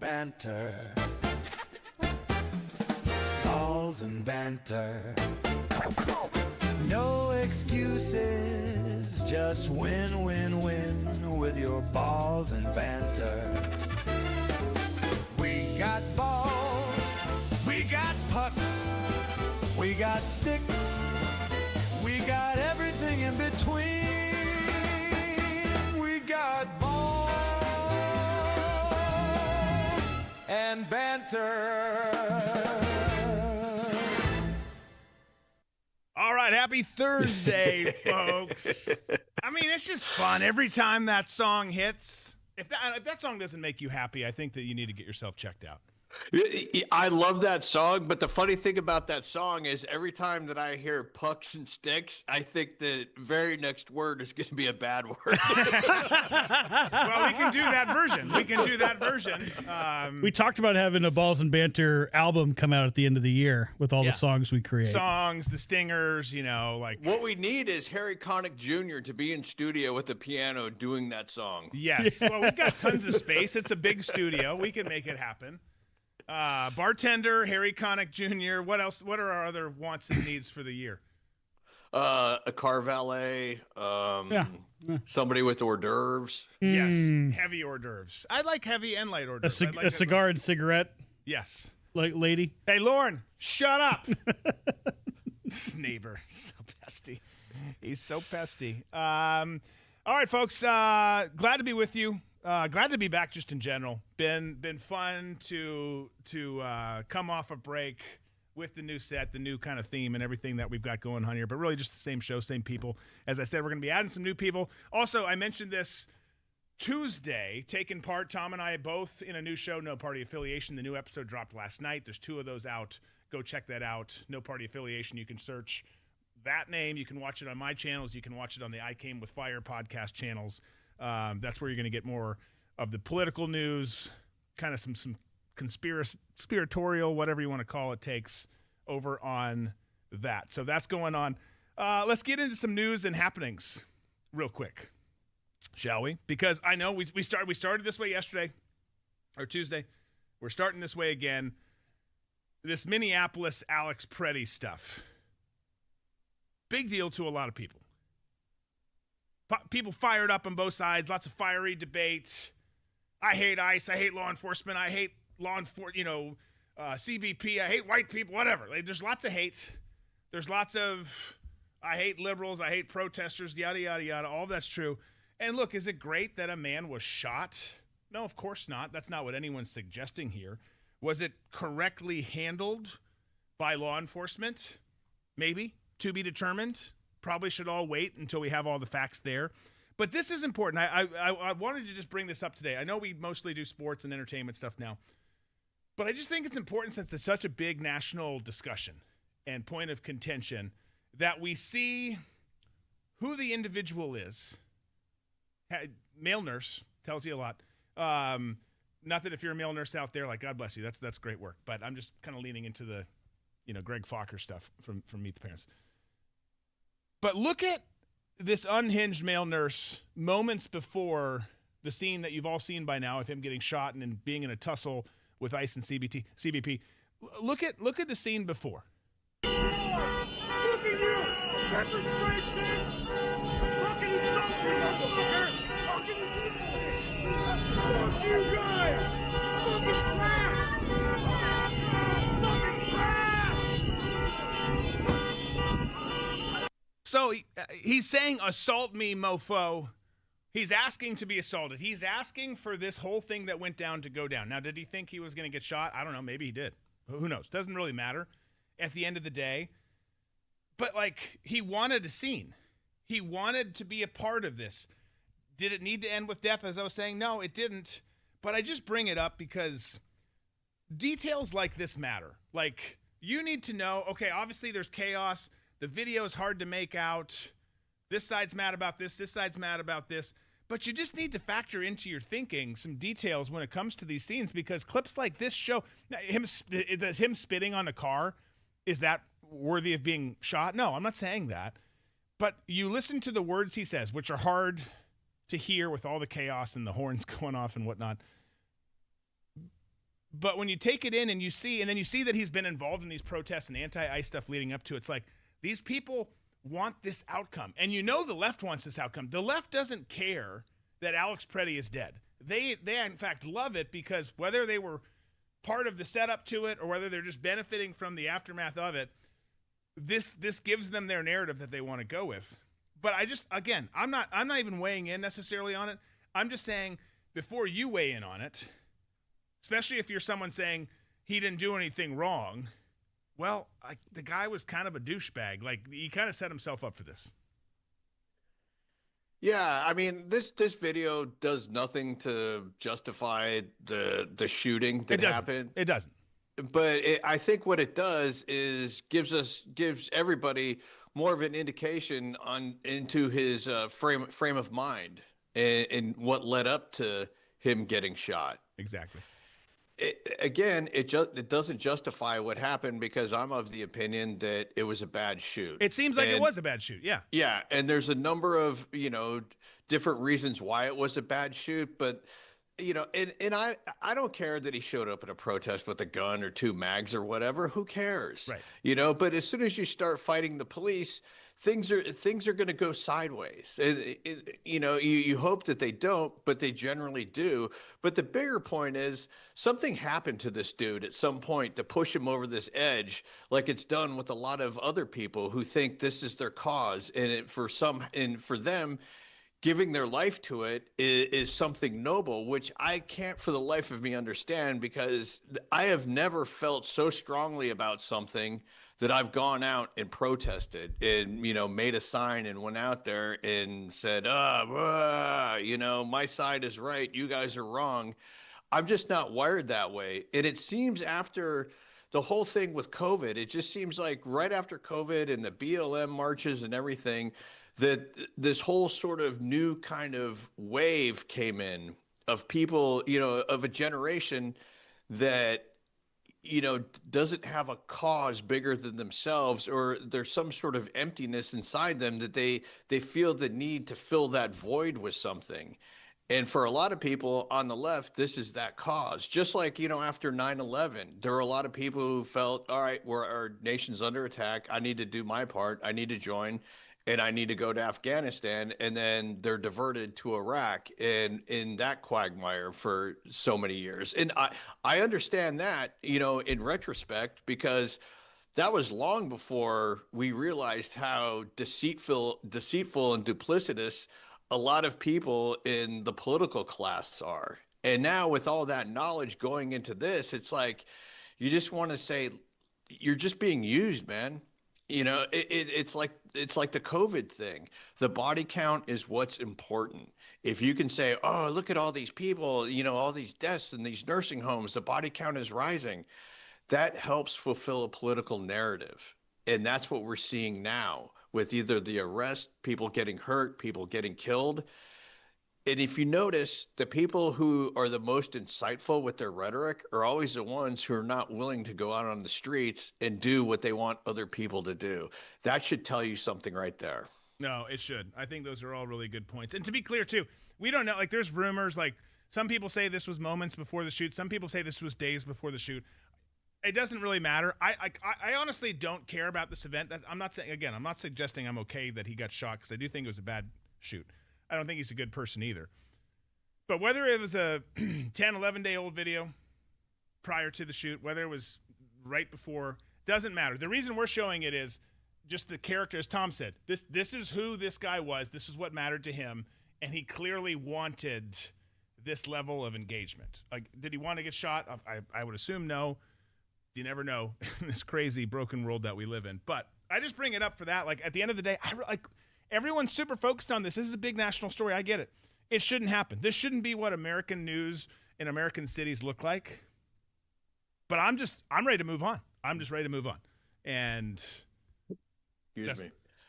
banter. Balls and banter. No excuses, just win, win, win with your balls and banter. We got balls, we got pucks, we got sticks, we got everything in between. We got balls and banter. All right, happy Thursday, folks. I mean, it's just fun every time that song hits. If that song doesn't make you happy, I think that you need to get yourself checked out. I love that song, but the funny thing about that song is every time that I hear pucks and sticks, I think the very next word is going to be a bad word. Well, we can do that version. We talked about having a Balls and Banter album come out at the end of the year with all the songs we create. Songs, the stingers, like. What we need is Harry Connick Jr. to be in studio with the piano doing that song. Yes. Yeah. Well, we've got tons of space. It's a big studio. We can make it happen. Bartender, Harry Connick Jr. What else? What are our other wants and needs for the year? A car valet. Somebody with hors d'oeuvres. Yes, heavy hors d'oeuvres. I like heavy and light hors d'oeuvres. A cigar and cigarette. Yes. Like lady. Hey, Lauren, shut up. Neighbor, so pesty. He's so pesty. All right, folks. Glad to be with you. Glad to be back just in general. Been fun to come off a break with the new set, the new kind of theme and everything that we've got going on here, but really just the same show, same people. As I said, we're going to be adding some new people. Also, I mentioned this Tuesday, taking part, Tom and I both in a new show, No Party Affiliation. The new episode dropped last night. There's 2 of those out. Go check that out. No Party Affiliation. You can search that name. You can watch it on my channels. You can watch it on the I Came With Fire podcast channels. That's where you're going to get more of the political news, kind of some conspiratorial, whatever you want to call it, takes over on that. So that's going on. Let's get into some news and happenings real quick, shall we? Because I know we started this way yesterday or Tuesday. We're starting this way again. This Minneapolis Alex Pretti stuff. Big deal to a lot of people. People fired up on both sides, lots of fiery debate. I hate ICE, I hate law enforcement, I hate CBP, I hate white people, whatever. There's lots of hate. There's lots of, I hate liberals, I hate protesters, yada, yada, yada. All that's true. And look, is it great that a man was shot? No, of course not. That's not what anyone's suggesting here. Was it correctly handled by law enforcement? Maybe, to be determined. Probably should all wait until we have all the facts there. But this is important. I wanted to just bring this up today. I know we mostly do sports and entertainment stuff now, but I just think it's important since it's such a big national discussion and point of contention that we see who the individual is. Male nurse tells you a lot. Not that if you're a male nurse out there, God bless you. That's great work. But I'm just kind of leaning into the, Greg Fokker stuff from Meet the Parents. But look at this unhinged male nurse moments before the scene that you've all seen by now of him getting shot and being in a tussle with ICE and CBP. Look at the scene before. Look at you! That's a straight bitch! How can you stop me, motherfucker? How can you do that? Fuck you guys! Fucking trash! Fucking trash! So he's saying, assault me, mofo. He's asking to be assaulted. He's asking for this whole thing that went down to go down. Now, did he think he was going to get shot? I don't know. Maybe he did. Who knows? Doesn't really matter at the end of the day. But, he wanted a scene. He wanted to be a part of this. Did it need to end with death? As I was saying, no, it didn't. But I just bring it up because details like this matter. You need to know, okay, obviously there's chaos. The video is hard to make out. This side's mad about this. This side's mad about this. But you just need to factor into your thinking some details when it comes to these scenes, because clips like this show him spitting on a car. Is that worthy of being shot? No, I'm not saying that. But you listen to the words he says, which are hard to hear with all the chaos and the horns going off and whatnot. But when you take it in and you see that he's been involved in these protests and anti-ICE stuff leading up to it, it's like these people want this outcome. And the left wants this outcome. The left doesn't care that Alex Pretti is dead. They in fact love it because whether they were part of the setup to it or whether they're just benefiting from the aftermath of it, this gives them their narrative that they want to go with. But I'm not even weighing in necessarily on it. I'm just saying before you weigh in on it, especially if you're someone saying he didn't do anything wrong, well, the guy was kind of a douchebag. Like, he kind of set himself up for this. Yeah, I mean, this video does nothing to justify the shooting that happened. It doesn't. But I think what it does is gives everybody more of an indication into his frame of mind and what led up to him getting shot. Exactly. It doesn't justify what happened because I'm of the opinion that it was a bad shoot. It seems like it was a bad shoot. Yeah. Yeah. And there's a number of, different reasons why it was a bad shoot, but and I don't care that he showed up at a protest with a gun or 2 mags or whatever. Who cares? Right. But as soon as you start fighting the police, things are going to go sideways. You hope that they don't, but they generally do. But the bigger point is something happened to this dude at some point to push him over this edge, like it's done with a lot of other people who think this is their cause, and for them, giving their life to it is something noble, which I can't for the life of me understand, because I have never felt so strongly about something that I've gone out and protested and, made a sign and went out there and said, my side is right, you guys are wrong. I'm just not wired that way. And it seems after the whole thing with COVID, it just seems like right after COVID and the BLM marches and everything, that this whole sort of new kind of wave came in of people, of a generation that, doesn't have a cause bigger than themselves, or there's some sort of emptiness inside them that they feel the need to fill that void with something. And for a lot of people on the left, this is that cause. Just like, after 9/11, there were a lot of people who felt, all right, our nation's under attack. I need to do my part. I need to join. And I need to go to Afghanistan, and then they're diverted to Iraq and in that quagmire for so many years. And I understand that, in retrospect, because that was long before we realized how deceitful and duplicitous a lot of people in the political class are. And now with all that knowledge going into this, it's like, you just want to say, you're just being used, man. It's like the COVID thing. The body count is what's important. If you can say, oh, look at all these people, all these deaths in these nursing homes, the body count is rising. That helps fulfill a political narrative. And that's what we're seeing now with either the arrest, people getting hurt, people getting killed. And if you notice, the people who are the most insightful with their rhetoric are always the ones who are not willing to go out on the streets and do what they want other people to do. That should tell you something right there. No, it should. I think those are all really good points. And to be clear, too, we don't know. Like, there's rumors. Like, some people say this was moments before the shoot. Some people say this was days before the shoot. It doesn't really matter. I honestly don't care about this event. I'm not saying, again, I'm not suggesting I'm okay that he got shot, because I do think it was a bad shoot. I don't think he's a good person either. But whether it was a 10, 11-day-old video prior to the shoot, whether it was right before, doesn't matter. The reason we're showing it is just the character, as Tom said. This is who this guy was. This is what mattered to him, and he clearly wanted this level of engagement. Like, did he want to get shot? I would assume no. You never know in this crazy, broken world that we live in. But I just bring it up for that. Like, at the end of the day, everyone's super focused on this. This is a big national story. I get it. It shouldn't happen. This shouldn't be what American news in American cities look like. But I'm ready to move on. I'm just ready to move on. And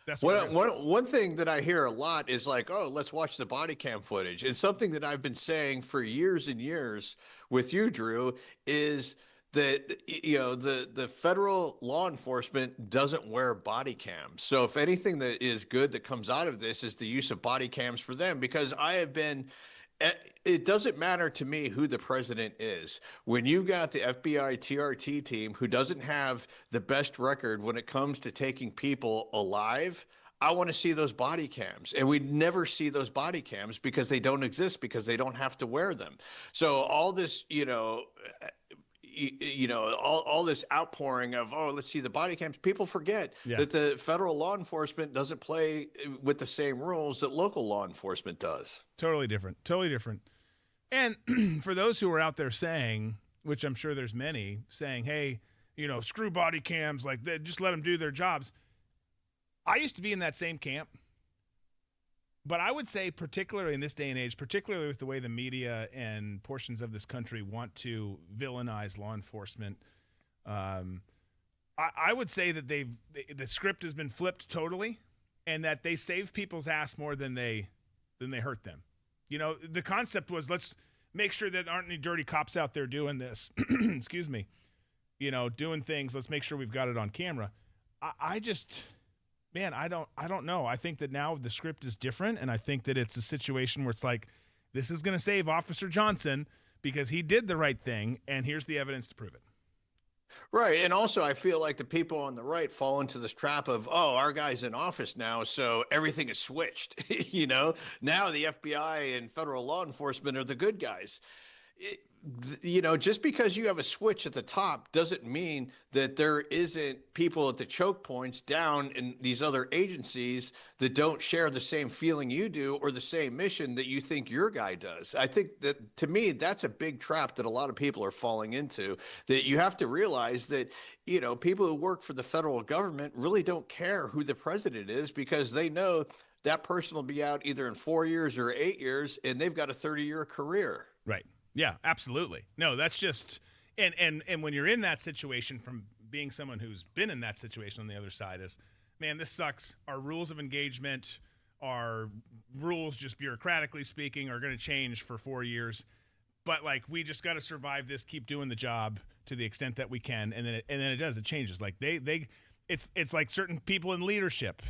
that's one thing that I hear a lot is like, oh, let's watch the body cam footage. And something that I've been saying for years and years with you, Drew, is that, the federal law enforcement doesn't wear body cams. So if anything that is good that comes out of this is the use of body cams for them, because I have been it doesn't matter to me who the president is. When you've got the FBI TRT team who doesn't have the best record when it comes to taking people alive, I want to see those body cams. And we never see those body cams because they don't exist, because they don't have to wear them. So all this, all this outpouring of, oh, let's see the body cams. People forget that the federal law enforcement doesn't play with the same rules that local law enforcement does. Totally different. And for those who are out there saying, which I'm sure there's many, saying, hey, screw body cams, like just let them do their jobs. I used to be in that same camp. But I would say, particularly in this day and age, particularly with the way the media and portions of this country want to villainize law enforcement, I would say that the script has been flipped totally, and that they save people's ass more than they hurt them. The concept was, let's make sure that aren't any dirty cops out there doing this. Excuse me. Doing things. Let's make sure we've got it on camera. Man, I don't know. I think that now the script is different, and I think that it's a situation where it's like, this is going to save Officer Johnson because he did the right thing, and here's the evidence to prove it. Right. And also, I feel like the people on the right fall into this trap of, oh, our guy's in office now, so everything is switched. Now the FBI and federal law enforcement are the good guys. Just because you have a switch at the top doesn't mean that there isn't people at the choke points down in these other agencies that don't share the same feeling you do or the same mission that you think your guy does. I think that, to me, that's a big trap that a lot of people are falling into, that you have to realize that, people who work for the federal government really don't care who the president is, because they know that person will be out either in 4 years or 8 years, and they've got a 30-year career. Right. Yeah, absolutely. No, that's just and when you're in that situation, from being someone who's been in that situation on the other side, is, man, this sucks. Our rules of engagement, our rules, just bureaucratically speaking, are going to change for 4 years. But like, we just got to survive this, keep doing the job to the extent that we can, and then it does. It changes. Like it's like certain people in leadership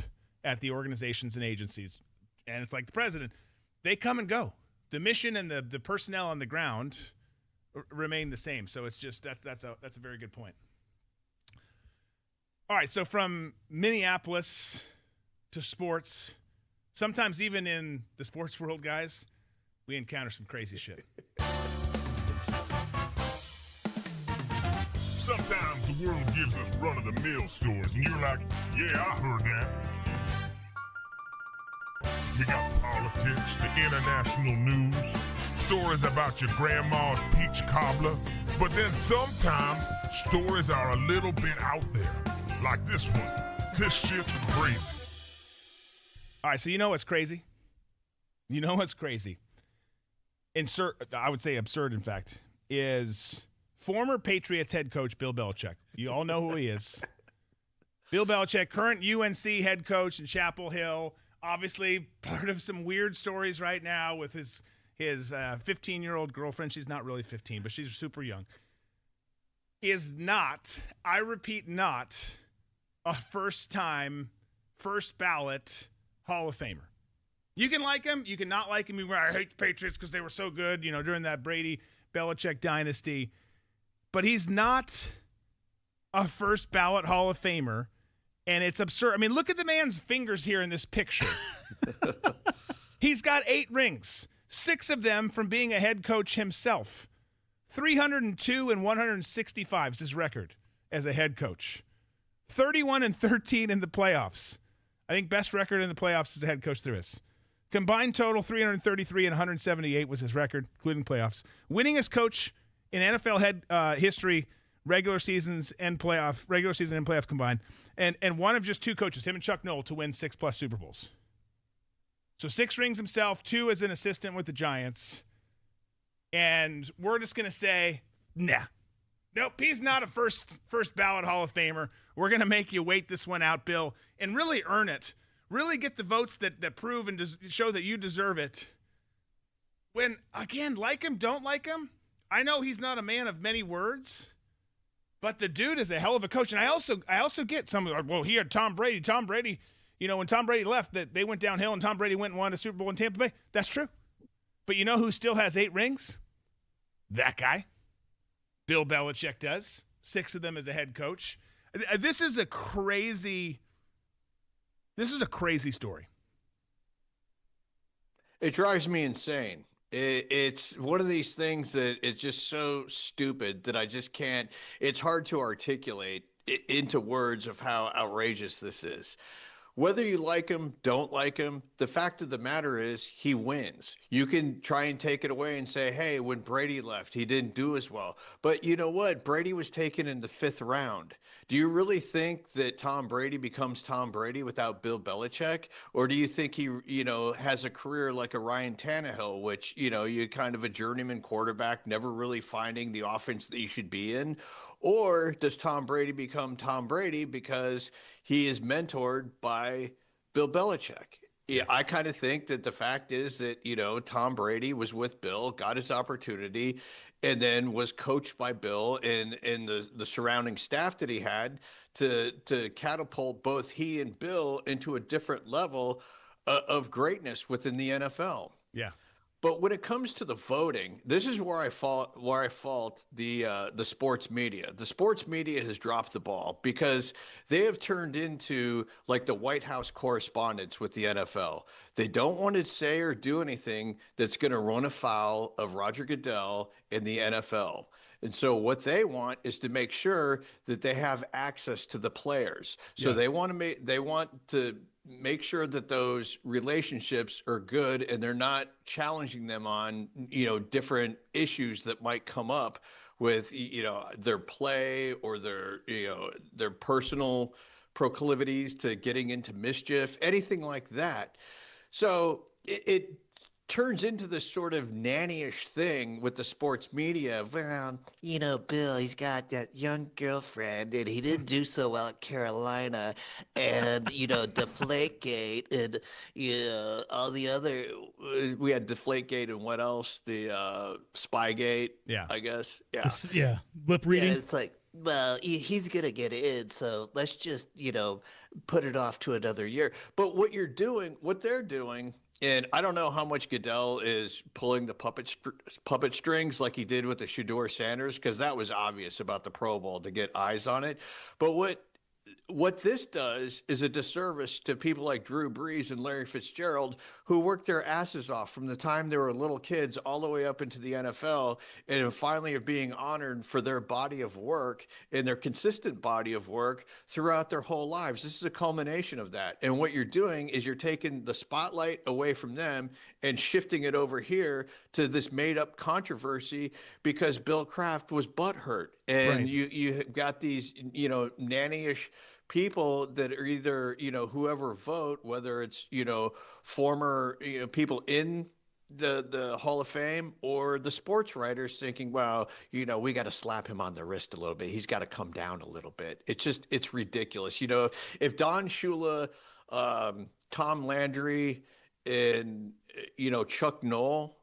at the organizations and agencies, and it's like the president. They come and go. The mission and the personnel on the ground remain the same. So it's just that's a very good point. All right, so from Minneapolis to sports, sometimes even in the sports world, guys, we encounter some crazy shit. Sometimes the world gives us run-of-the-mill stories, and you're like, yeah, I heard that. We got politics, the international news, stories about your grandma's peach cobbler, but then sometimes stories are a little bit out there, like this one. This shit's crazy. All right, so you know what's crazy? I would say absurd, in fact, is former Patriots head coach Bill Belichick. You all know who he is. Bill Belichick, current UNC head coach in Chapel Hill, obviously part of some weird stories right now with his 15-year-old girlfriend. She's not really 15, but she's super young. Is not, I repeat, not a first ballot Hall of Famer. You can like him, you can not like him. I hate the Patriots because they were so good, during that Brady-Belichick dynasty. But he's not a first ballot Hall of Famer. And it's absurd. I mean, look at the man's fingers here in this picture. He's got 8 rings, 6 of them from being a head coach himself. 302 and 165 is his record as a head coach. 31-13 in the playoffs. I think best record in the playoffs as a head coach there is. Combined total 333 and 178 was his record, including playoffs. Winningest coach in NFL head history, regular season and playoff combined. And one of just 2 coaches, him and Chuck Noll, to win 6+ Super Bowls. So 6 rings himself, 2 as an assistant with the Giants. And we're just going to say, nah. Nope, he's not a first ballot Hall of Famer. We're going to make you wait this one out, Bill, and really earn it. Really get the votes that prove and show that you deserve it. When, again, like him, don't like him, I know he's not a man of many words, but the dude is a hell of a coach. And I also get some, well, he had Tom Brady. Tom Brady, when Tom Brady left, that they went downhill and Tom Brady went and won a Super Bowl in Tampa Bay. That's true. But you know who still has 8 rings? That guy. Bill Belichick does. 6 of them as a head coach. This is a crazy story. It drives me insane. It's one of these things that is just so stupid that I just can't. It's hard to articulate into words of how outrageous this is. Whether you like him, don't like him, the fact of the matter is he wins. You can try and take it away and say, hey, when Brady left, he didn't do as well. But you know what? Brady was taken in the 5th round. Do you really think that Tom Brady becomes Tom Brady without Bill Belichick? Or do you think he, has a career like a Ryan Tannehill, which, you kind of a journeyman quarterback, never really finding the offense that you should be in? Or does Tom Brady become Tom Brady because he is mentored by Bill Belichick? Yeah, I kind of think that the fact is that, Tom Brady was with Bill, got his opportunity, and then was coached by Bill and the surrounding staff that he had to catapult both he and Bill into a different level of greatness within the NFL. Yeah. But when it comes to the voting, this is where I fault the sports media. The sports media has dropped the ball because they have turned into like the White House correspondents with the NFL. They don't want to say or do anything that's going to run afoul of Roger Goodell and the NFL. And so what they want is to make sure that they have access to the players. So they want to make sure that those relationships are good and they're not challenging them on, different issues that might come up with, their play or their personal proclivities to getting into mischief, anything like that. So it turns into this sort of nannyish thing with the sports media. Well, Bill, he's got that young girlfriend and he didn't do so well at Carolina and, Deflategate and, all the other, we had Deflategate and what else? The Spygate, I guess. Yeah. Lip reading. Yeah, it's like, well, he's going to get in, so let's just, put it off to another year. But what they're doing, and I don't know how much Goodell is pulling the puppet strings like he did with the Shedeur Sanders, because that was obvious about the Pro Bowl to get eyes on it. But what this does is a disservice to people like Drew Brees and Larry Fitzgerald, who worked their asses off from the time they were little kids all the way up into the NFL, and finally are being honored for their body of work and their consistent body of work throughout their whole lives. This is a culmination of that. And what you're doing is you're taking the spotlight away from them and shifting it over here to this made up controversy because Bill Kraft was butthurt. And you have got these, nannyish people that are either, whoever vote, whether it's, former, people in the Hall of Fame or the sports writers thinking, well, we got to slap him on the wrist a little bit. He's got to come down a little bit. It's ridiculous. If Don Shula, Tom Landry and, Chuck Noll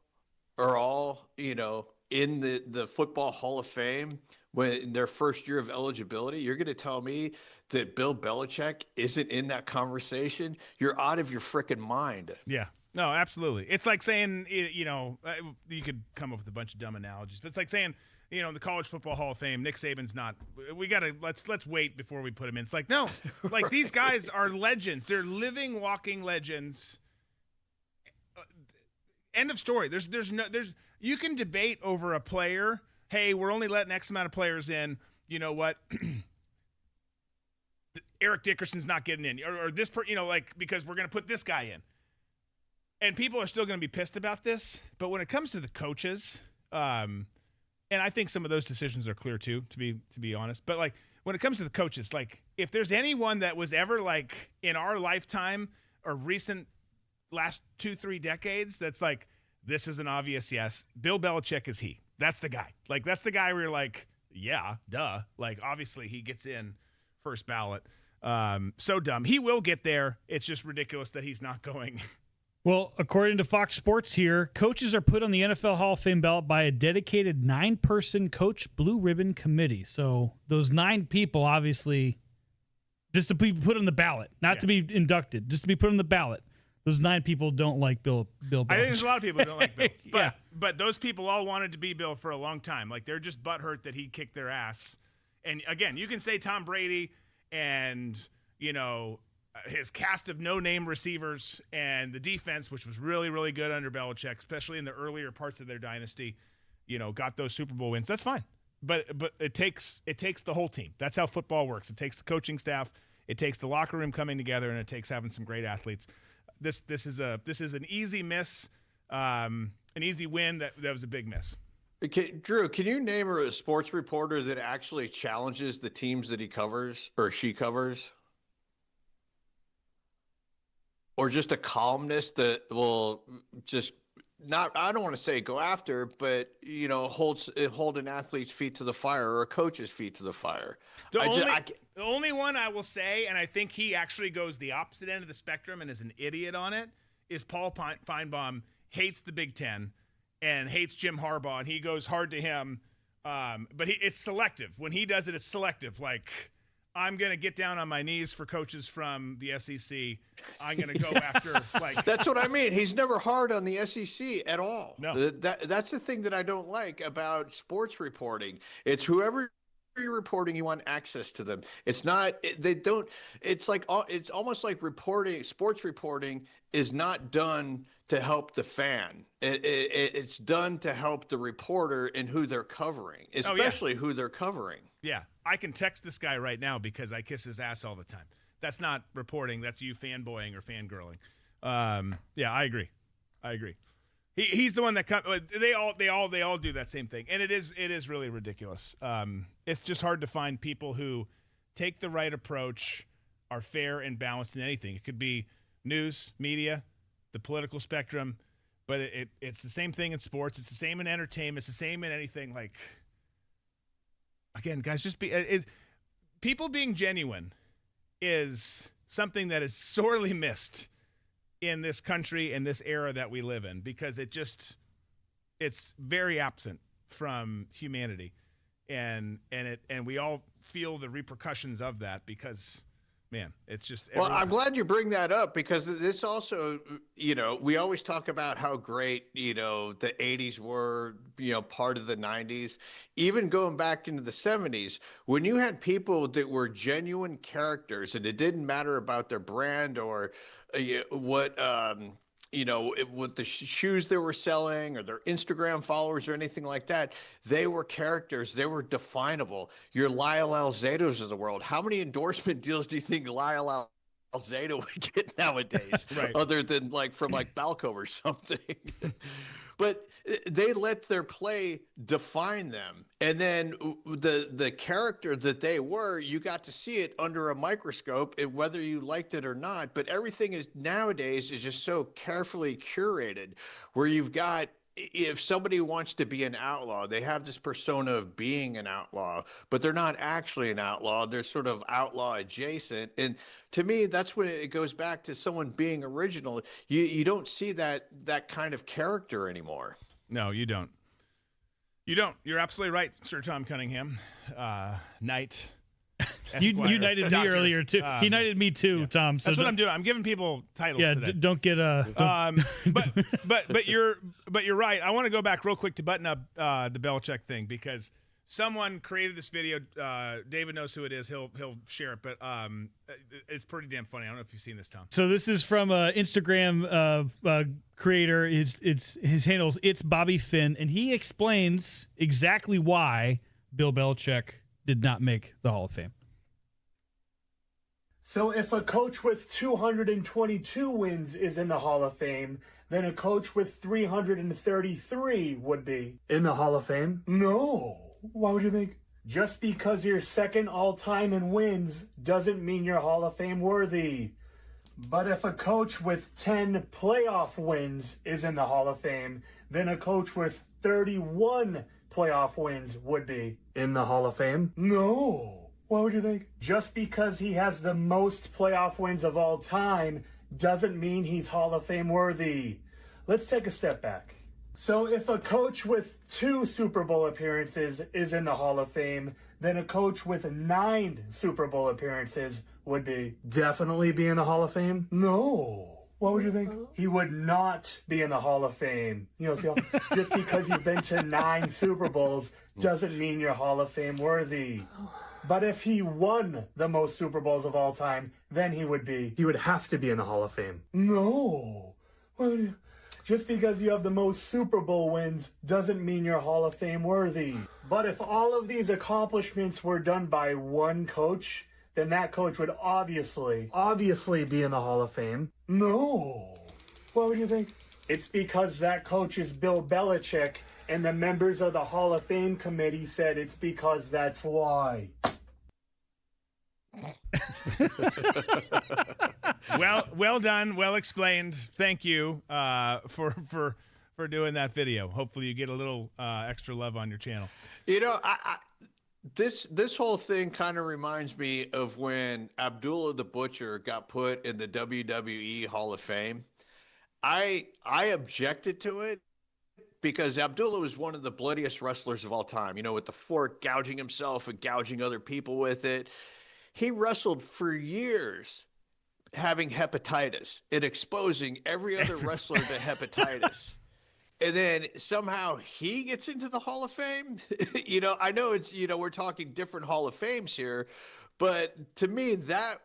are all, in the Football Hall of Fame, when in their first year of eligibility, you're going to tell me that Bill Belichick isn't in that conversation? You're out of your freaking mind. Yeah. No, absolutely. It's like saying, you could come up with a bunch of dumb analogies, but it's like saying, the College Football Hall of Fame, Nick Saban's not. We gotta let's wait before we put him in. It's like, no, like these guys are legends. They're living, walking legends. End of story. You can debate over a player. Hey, we're only letting X amount of players in. You know what? Eric Dickerson's not getting in, or this, because we're going to put this guy in. And people are still going to be pissed about this. But when it comes to the coaches, and I think some of those decisions are clear too, to be honest. But like when it comes to the coaches, like if there's anyone that was ever like in our lifetime or recent last 2-3 decades, that's like, this is an obvious yes. Bill Belichick is he. That's the guy. Like, that's the guy where you're like, yeah, duh. Like, obviously he gets in first ballot. So dumb. He will get there. It's just ridiculous that he's not going. Well, according to Fox Sports here, coaches are put on the NFL Hall of Fame ballot by a dedicated 9-person coach blue ribbon committee. So those 9 people, obviously, just to be put on the ballot, not to be inducted, just to be put on the ballot. those 9 people don't like Bill Belichick. I think there's a lot of people who don't like Bill. But, Yeah. but those people all wanted to be Bill for a long time. Like, they're just butthurt that he kicked their ass. And, again, you can say Tom Brady and, you know, his cast of no-name receivers and the defense, which was really, really good under Belichick, especially in the earlier parts of their dynasty, you know, got those Super Bowl wins. That's fine. But it takes the whole team. That's how football works. It takes the coaching staff, it takes the locker room coming together, and it takes having some great athletes. This is an easy miss, an easy win that was a big miss. Okay, Drew, can you name a sports reporter that actually challenges the teams that he covers or she covers? Or just a columnist that will just not, I don't want to say go after, but, you know, hold an athlete's feet to the fire or a coach's feet to the fire. The only one I will say, and I think he actually goes the opposite end of the spectrum and is an idiot on it, is Paul Feinbaum hates the Big Ten and hates Jim Harbaugh, and he goes hard to him. But it's selective. When he does it, it's selective. Like, I'm going to get down on my knees for coaches from the SEC. I'm going to go after, like... That's what I mean. He's never hard on the SEC at all. No. That's the thing that I don't like about sports reporting. It's whoever you're reporting, you want access to them. It's not, they don't, it's like, it's almost like sports reporting is not done to help the fan. It's done to help the reporter and who they're covering, especially who they're covering. Yeah, I can text this guy right now because I kiss his ass all the time. That's not reporting. That's you fanboying or fangirling. Yeah, I agree. He's the one that they all do that same thing, and it is really ridiculous. It's just hard to find people who take the right approach, are fair and balanced in anything. It could be news, media, the political spectrum, but it's the same thing in sports. It's the same in entertainment. It's the same in anything. Like, again, guys, just people being genuine is something that is sorely missed in this country and this era that we live in, because it's very absent from humanity, and we all feel the repercussions of that because, man, it's just well, I'm glad you bring that up, because this also, you know, we always talk about how great, you know, the 80s were, you know, part of the 90s, even going back into the 70s, when you had people that were genuine characters and it didn't matter about their brand or what the shoes they were selling or their Instagram followers or anything like that. They were characters. They were definable. Your Lyle Alzada's of the world. How many endorsement deals do you think Lyle Alzada would get nowadays? Right. Other than like from like Balco or something. But they let their play define them. And then the character that they were, you got to see it under a microscope, whether you liked it or not. But everything is nowadays is just so carefully curated, where you've got, if somebody wants to be an outlaw, they have this persona of being an outlaw, but they're not actually an outlaw. They're sort of outlaw adjacent. And to me, that's when it goes back to someone being original. You don't see that kind of character anymore. No, you don't. You don't. You're absolutely right, Sir Tom Cunningham. Knight. You knighted me earlier too. He knighted me too, yeah. Tom. So that's what I'm doing. I'm giving people titles. Yeah, today. Don't get but you're right. I want to go back real quick to button up the Belichick thing, because someone created this video. David knows who it is. He'll share it. But it's pretty damn funny. I don't know if you've seen this, Tom. So this is from Instagram creator. His handles it's Bobby Finn, and he explains exactly why Bill Belichick did not make the Hall of Fame. So if a coach with 222 wins is in the Hall of Fame, then a coach with 333 would be in the Hall of Fame? No. Why would you think? Just because you're second all-time in wins doesn't mean you're Hall of Fame worthy. But if a coach with 10 playoff wins is in the Hall of Fame, then a coach with 31 playoff wins would be in the Hall of Fame? No. What would you think? Just because he has the most playoff wins of all time doesn't mean he's Hall of Fame worthy. Let's take a step back. So if a coach with 2 Super Bowl appearances is in the Hall of Fame, then a coach with 9 Super Bowl appearances would definitely be in the Hall of Fame? No. What would you think? He would not be in the Hall of Fame. See, just because you've been to 9 Super Bowls doesn't mean you're Hall of Fame worthy. But if he won the most Super Bowls of all time, then he would have to be in the Hall of Fame. No. Just because you have the most Super Bowl wins doesn't mean you're Hall of Fame worthy. But if all of these accomplishments were done by one coach, then that coach would obviously be in the Hall of Fame. No. What would you think? It's because that coach is Bill Belichick, and the members of the Hall of Fame committee said it's because that's why. Well done, well explained. Thank you for doing that video. Hopefully you get a little extra love on your channel. This whole thing kind of reminds me of when Abdullah the Butcher got put in the WWE Hall of Fame. I objected to it because Abdullah was one of the bloodiest wrestlers of all time, with the fork gouging himself and gouging other people with it. He wrestled for years having hepatitis and exposing every other wrestler to hepatitis. And then somehow he gets into the Hall of Fame. I know it's, we're talking different Hall of Fames here, but to me, that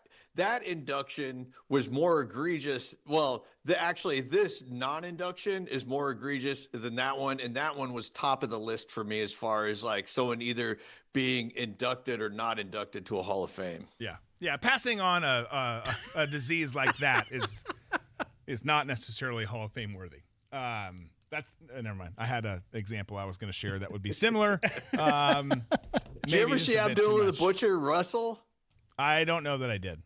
induction was more egregious. Well, this non-induction is more egregious than that one. And that one was top of the list for me as far as like someone either being inducted or not inducted to a Hall of Fame. Yeah. Yeah. Passing on a disease like that is not necessarily Hall of Fame worthy. That's never mind. I had an example I was going to share that would be similar. Did you ever see Abdullah the Butcher wrestle? I don't know that I did.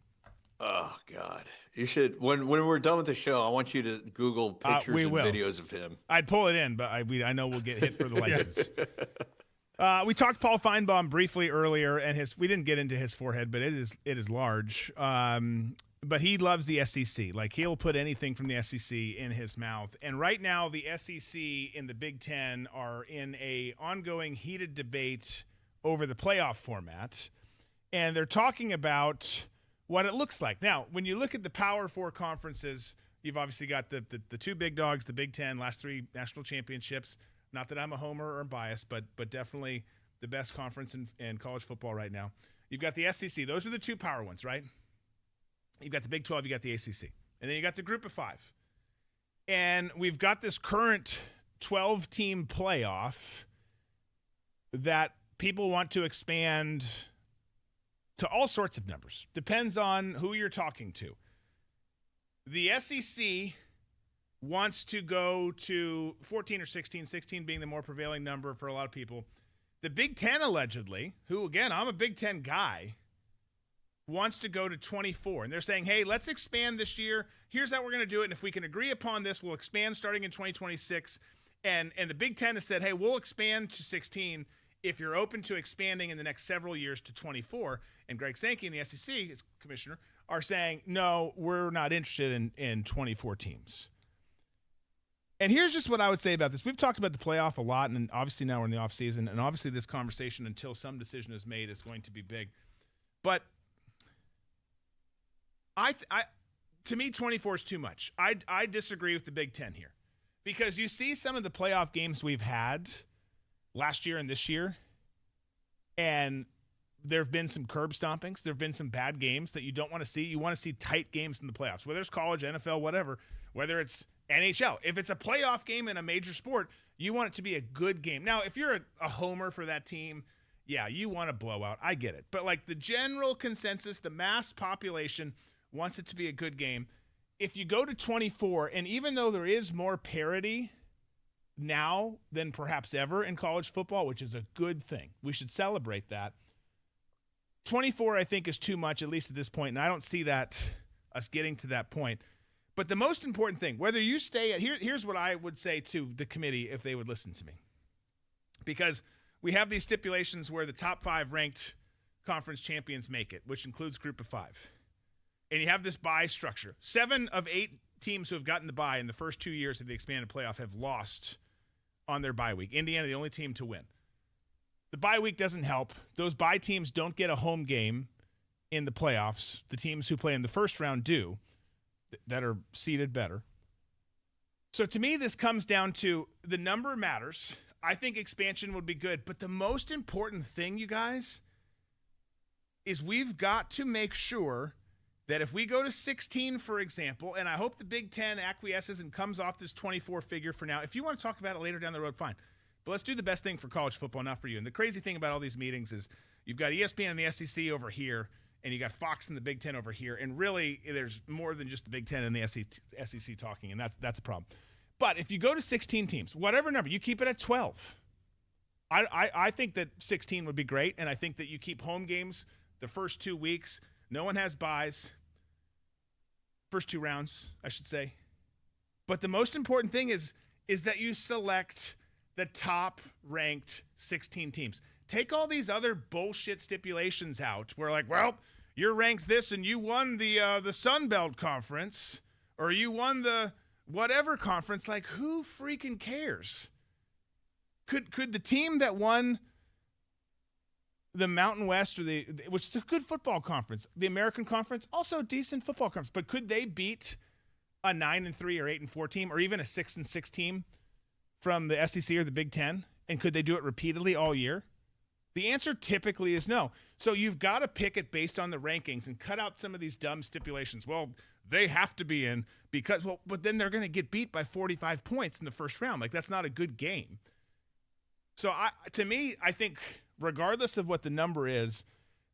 Oh God, you should. When we're done with the show, I want you to Google pictures and videos of him. I'd pull it in, but I know we'll get hit for the license. We talked Paul Feinbaum briefly earlier, and we didn't get into his forehead, but it is large. But he loves the SEC. Like, he'll put anything from the SEC in his mouth. And right now, the SEC and the Big Ten are in a ongoing heated debate over the playoff format. And they're talking about what it looks like. Now, when you look at the Power Four conferences, you've obviously got the 2 big dogs, the Big Ten, last 3 national championships. Not that I'm a homer or biased, but definitely the best conference in college football right now. You've got the SEC. Those are the 2 power ones, right? You've got the Big 12, you got the ACC. And then you got the group of 5. And we've got this current 12-team playoff that people want to expand to all sorts of numbers. Depends on who you're talking to. The SEC wants to go to 14 or 16, 16 being the more prevailing number for a lot of people. The Big Ten, allegedly, who, again, I'm a Big Ten guy, wants to go to 24. And they're saying, hey, let's expand this year. Here's how we're going to do it. And if we can agree upon this, we'll expand starting in 2026. And the Big Ten has said, hey, we'll expand to 16 if you're open to expanding in the next several years to 24. And Greg Sankey and the SEC, his commissioner, are saying, no, we're not interested in 24 teams. And here's just what I would say about this. We've talked about the playoff a lot, and obviously now we're in the offseason, and obviously this conversation, until some decision is made, is going to be big. But to me, 24 is too much. I disagree with the Big Ten here, because you see some of the playoff games we've had last year and this year, and there have been some curb stompings. There have been some bad games that you don't want to see. You want to see tight games in the playoffs, whether it's college, NFL, whatever, whether it's NHL. If it's a playoff game in a major sport, you want it to be a good game. Now, if you're a homer for that team, yeah, you want a blowout. I get it. But like the general consensus, the mass population wants it to be a good game. If you go to 24, and even though there is more parity now than perhaps ever in college football, which is a good thing, we should celebrate that. 24, I think, is too much, at least at this point, and I don't see us getting to that point. But the most important thing, whether you stay at here's what I would say to the committee if they would listen to me. Because we have these stipulations where the top 5 ranked conference champions make it, which includes group of 5. And you have this bye structure. 7 of 8 teams who have gotten the bye in the first 2 years of the expanded playoff have lost on their bye week. Indiana, the only team to win. The bye week doesn't help. Those bye teams don't get a home game in the playoffs. The teams who play in the first round do. that are seeded better. So to me, this comes down to the number matters. I think expansion would be good. But the most important thing, you guys, is we've got to make sure that if we go to 16, for example, and I hope the Big Ten acquiesces and comes off this 24 figure for now. If you want to talk about it later down the road, fine. But let's do the best thing for college football, not for you. And the crazy thing about all these meetings is you've got ESPN and the SEC over here, and you got Fox and the Big Ten over here. And really, there's more than just the Big Ten and the SEC talking, and that's a problem. But if you go to 16 teams, whatever number, you keep it at 12. I think that 16 would be great, and I think that you keep home games the first 2 weeks. No one has buys. First 2 rounds, I should say. But the most important thing is that you select the top-ranked 16 teams. Take all these other bullshit stipulations out. Where like, well, you're ranked this and you won the Sun Belt Conference, or you won the whatever conference. Like, who freaking cares? Could the team that won the Mountain West, or which is a good football conference, the American Conference, also a decent football conference, but could they beat a 9-3 or 8-4 team, or even a 6-6 team from the SEC or the Big Ten? And could they do it repeatedly all year? The answer typically is no. So you've got to pick it based on the rankings and cut out some of these dumb stipulations. Well, they have to be in because, well, but then they're going to get beat by 45 points in the first round. Like, that's not a good game. So to me, I think regardless of what the number is,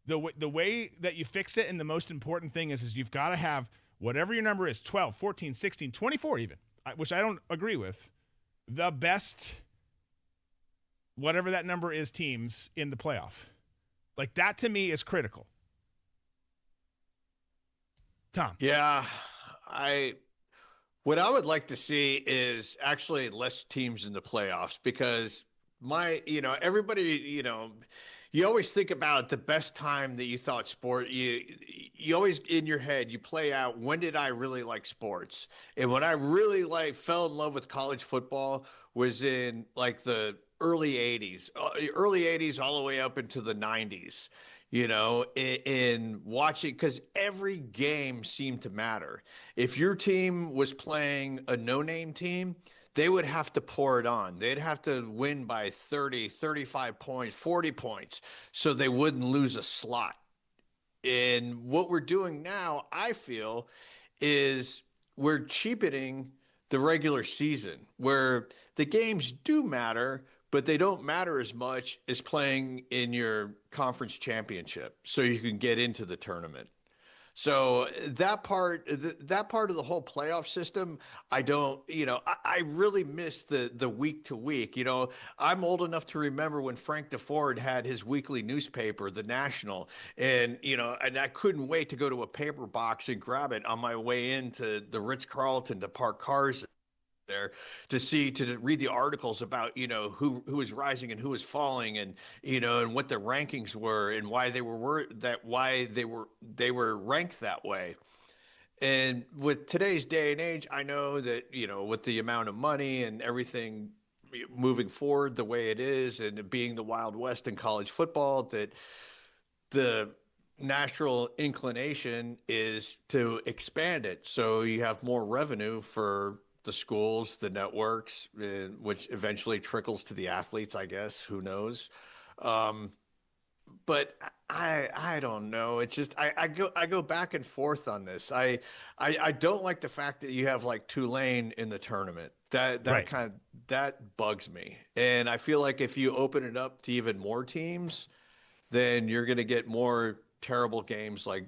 the way that you fix it, and the most important thing is you've got to have whatever your number is, 12, 14, 16, 24 even, which I don't agree with, the best, whatever that number is, teams in the playoff. Like, that to me is critical. Tom. Yeah, what I would like to see is actually less teams in the playoffs, because everybody, you always think about the best time that you thought sport, you always in your head, you play out, when did I really like sports? And when I really fell in love with college football was in like the early 80s all the way up into the 90s, in watching, because every game seemed to matter. If your team was playing a no-name team, they would have to pour it on. They'd have to win by 30, 35 points, 40 points, so they wouldn't lose a slot. And what we're doing now, I feel, is we're cheapening the regular season, where the games do matter, but they don't matter as much as playing in your conference championship so you can get into the tournament. So that part of the whole playoff system, I don't, I really miss the week to week. I'm old enough to remember when Frank DeFord had his weekly newspaper, The National, and I couldn't wait to go to a paper box and grab it on my way into the Ritz-Carlton to park cars there to read the articles about who was rising and who was falling, and and what the rankings were and why they were ranked that way. And with today's day and age, I know that with the amount of money and everything moving forward the way it is, and it being the Wild West in college football, that the natural inclination is to expand it so you have more revenue for the schools, the networks, which eventually trickles to the athletes, I guess. Who knows? But I don't know. It's just I go back and forth on this. I don't like the fact that you have like Tulane in the tournament. That Right. that bugs me. And I feel like if you open it up to even more teams, then you're going to get more terrible games like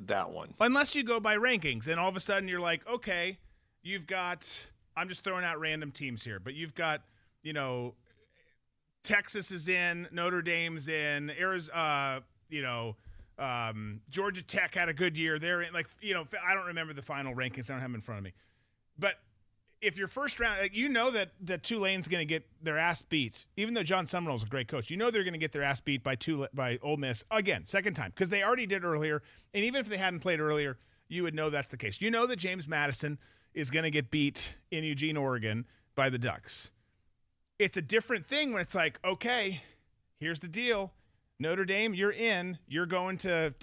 that one. Unless you go by rankings, and all of a sudden you're like, okay, you've got, I'm just throwing out random teams here, but you've got, Texas is in, Notre Dame's in, Arizona, Georgia Tech had a good year. They're in, I don't remember the final rankings. I don't have them in front of me. But if your first round, that Tulane's going to get their ass beat, even though John Summerall's a great coach, they're going to get their ass beat by Ole Miss again, second time, because they already did earlier. And even if they hadn't played earlier, you would know that's the case. That James Madison is going to get beat in Eugene, Oregon by the Ducks. It's a different thing when it's like, okay, here's the deal. Notre Dame, you're in. You're going to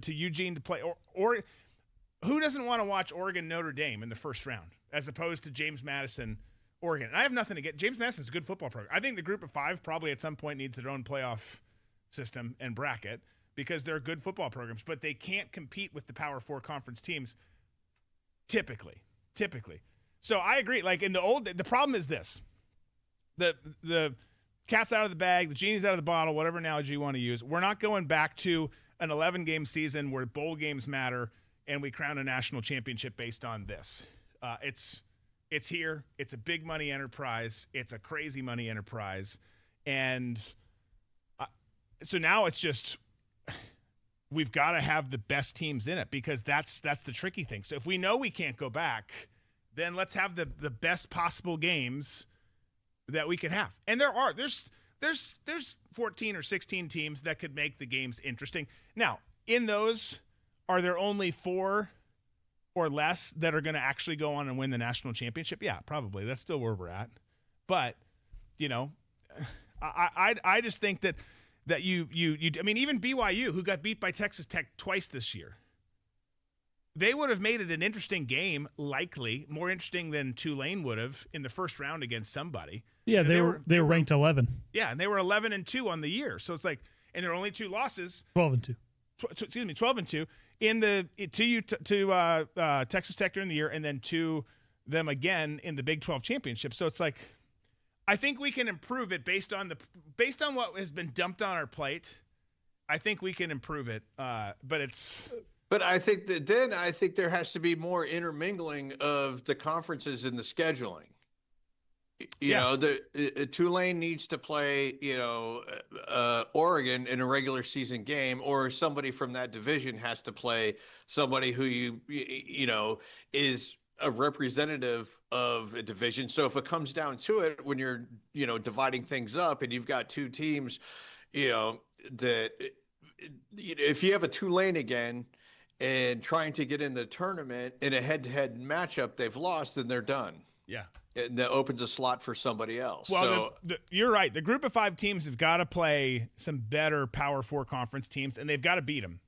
Eugene to play. Or who doesn't want to watch Oregon Notre Dame in the first round as opposed to James Madison Oregon? And I have nothing to get. James Madison's a good football program. I think the group of 5 probably at some point needs their own playoff system and bracket because they're good football programs, but they can't compete with the Power 4 conference teams typically. So I agree. Like the problem is this. The cat's out of the bag, the genie's out of the bottle, whatever analogy you want to use. We're not going back to an 11-game season where bowl games matter and we crown a national championship based on this. It's here. It's a big money enterprise. It's a crazy money enterprise. And so now it's just we've got to have the best teams in it because that's the tricky thing. So if we know we can't go back, then let's have the best possible games that we could have. And there's 14 or 16 teams that could make the games interesting. Now, in those, are there only 4 or less that are going to actually go on and win the national championship? Yeah, probably. That's still where we're at. But, I just think that you I mean, even BYU, who got beat by Texas Tech twice this year, they would have made it an interesting game, likely more interesting than Tulane would have in the first round against somebody. Yeah, they were ranked 11. Yeah, and they were 11-2 on the year. So it's like, and there are only 2 losses. 12-2. 12-2 in the to Texas Tech during the year, and then to them again in the Big 12 championship. So it's like, I think we can improve it based on what has been dumped on our plate. I think we can improve it, but it's. But I think there has to be more intermingling of the conferences in the scheduling. Tulane needs to play, Oregon in a regular season game, or somebody from that division has to play somebody who is a representative of a division. So if it comes down to it, when you're, dividing things up and you've got 2 teams, that if you have a Tulane again and trying to get in the tournament in a head-to-head matchup, they've lost, then they're done. Yeah. And that opens a slot for somebody else. Well, you're right. The group of 5 teams have got to play some better Power 4 conference teams, and they've got to beat them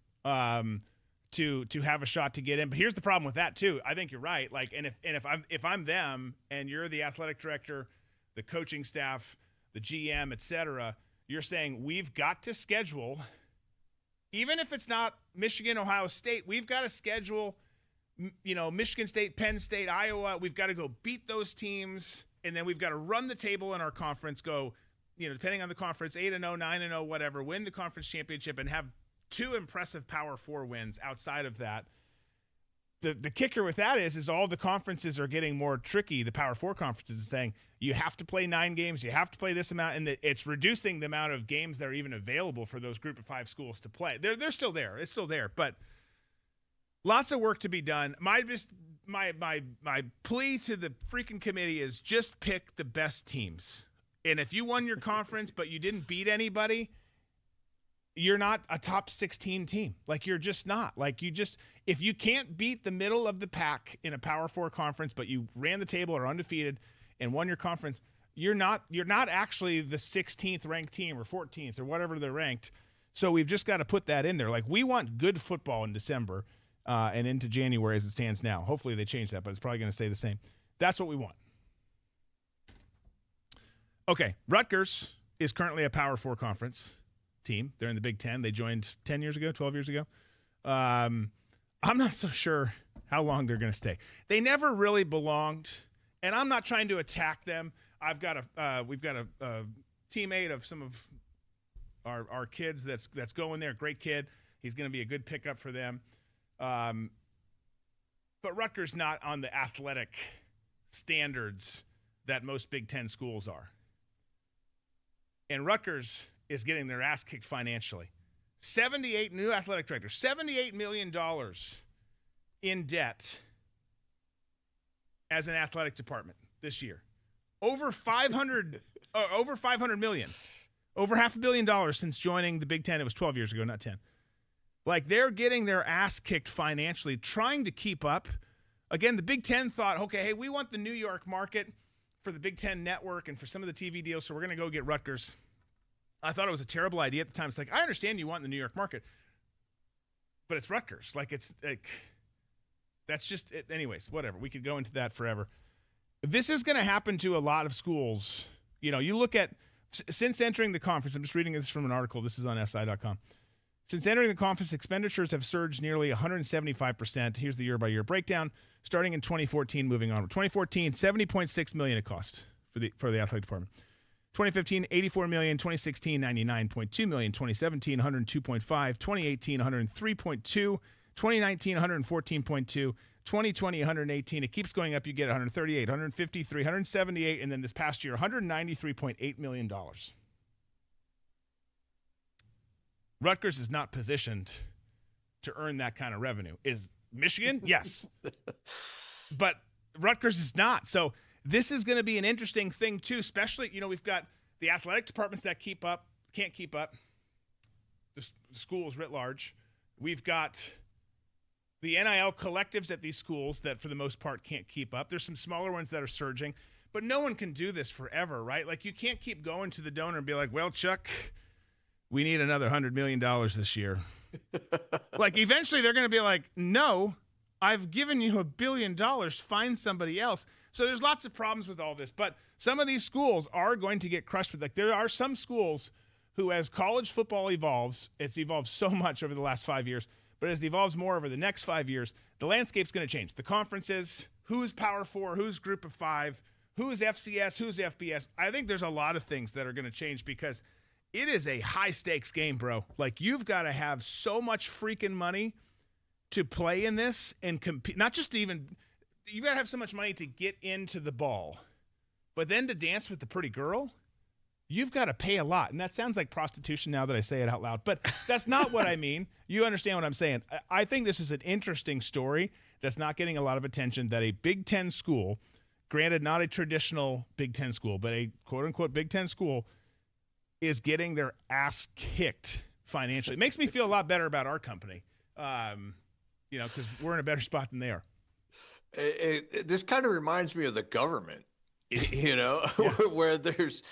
to have a shot to get in. But here's the problem with that too. I think you're right. Like, and if I'm them, and you're the athletic director, the coaching staff, the GM, etc., you're saying we've got to schedule, even if it's not Michigan, Ohio State, we've got to schedule. Michigan State, Penn State, Iowa, we've got to go beat those teams, and then we've got to run the table in our conference, go, depending on the conference, 8-0, 9-0, whatever, win the conference championship and have 2 impressive Power 4 wins outside of that. The kicker with that is all the conferences are getting more tricky. The Power 4 conferences are saying you have to play 9 games, you have to play this amount, and it's reducing the amount of games that are even available for those group of 5 schools to play. They're still there. It's still there, but lots of work to be done. My plea to the freaking committee is just pick the best teams. And if you won your conference but you didn't beat anybody, you're not a top 16 team. Like, you're just not. Like, if you can't beat the middle of the pack in a Power 4 conference, but you ran the table or undefeated and won your conference, you're not actually the 16th ranked team or 14th or whatever they're ranked. So we've just got to put that in there. Like, we want good football in December. And into January as it stands now. Hopefully they change that, but it's probably going to stay the same. That's what we want. Okay, Rutgers is currently a Power 4 conference team. They're in the Big 10. They joined 10 years ago, 12 years ago. I'm not so sure how long they're going to stay. They never really belonged, and I'm not trying to attack them. We've got a teammate of some of our kids that's going there. Great kid. He's going to be a good pickup for them. But Rutgers not on the athletic standards that most Big 10 schools are. And Rutgers is getting their ass kicked financially. New athletic director, $78 million in debt as an athletic department this year. Over $500 million. Over $500 million since joining the Big 10. It was 12 years ago, not 10. Like, they're getting their ass kicked financially, trying to keep up. Again, the Big Ten thought, okay, hey, we want the New York market for the Big Ten network and for some of the TV deals, so we're going to go get Rutgers. I thought it was a terrible idea at the time. It's like, I understand you want the New York market, but it's Rutgers. Like, it's like, That's just it. Anyways, whatever. We could go into that forever. This is going to happen to a lot of schools. You know, you look at since entering the conference. I'm just reading this from an article. This is on SI.com. Since entering the conference, expenditures have surged nearly 175%. Here's the year-by-year breakdown. Starting in 2014, moving on. 2014, $70.6 million it cost for the athletic department. 2015, $84 million. 2016, $99.2 million. 2017, $102.5. 2018, $103.2. 2019, $114.2. 2020, $118. It keeps going up. You get $138, $153, $178, and then this past year, $193.8 million. Rutgers is not positioned to earn that kind of revenue. Is Michigan? Yes. But Rutgers is not. So this is going to be an interesting thing, too, especially, you know, we've got the athletic departments that can't keep up, the schools writ large. We've got the NIL collectives at these schools that, for the most part, can't keep up. There's some smaller ones that are surging, but no one can do this forever, right? Like, you can't keep going to the donor and be like, well, Chuck, we need another $100 million this year. Like, eventually they're going to be like, no, I've given you $1 billion. Find somebody else. So there's lots of problems with all this, but some of these schools are going to get crushed with, like, there are some schools who, as college football evolves, it's evolved so much over the last 5 years, but as it evolves more over the next 5 years, the landscape's going to change. The conferences, who's Power 4, who's Group of 5, who's FCS, who's FBS. I think there's a lot of things that are going to change because it is a high-stakes game, bro. Like, you've got to have so much freaking money to play in this and compete. Not just to even – you've got to have so much money to get into the ball. But then to dance with the pretty girl, you've got to pay a lot. And that sounds like prostitution now that I say it out loud. But that's not what I mean. You understand what I'm saying. I think this is an interesting story that's not getting a lot of attention, that a Big Ten school, granted not a traditional Big Ten school, but a quote-unquote Big Ten school, is getting their ass kicked financially. It makes me feel a lot better about our company, you know, because we're in a better spot than they are. This kind of reminds me of the government, you know, where there's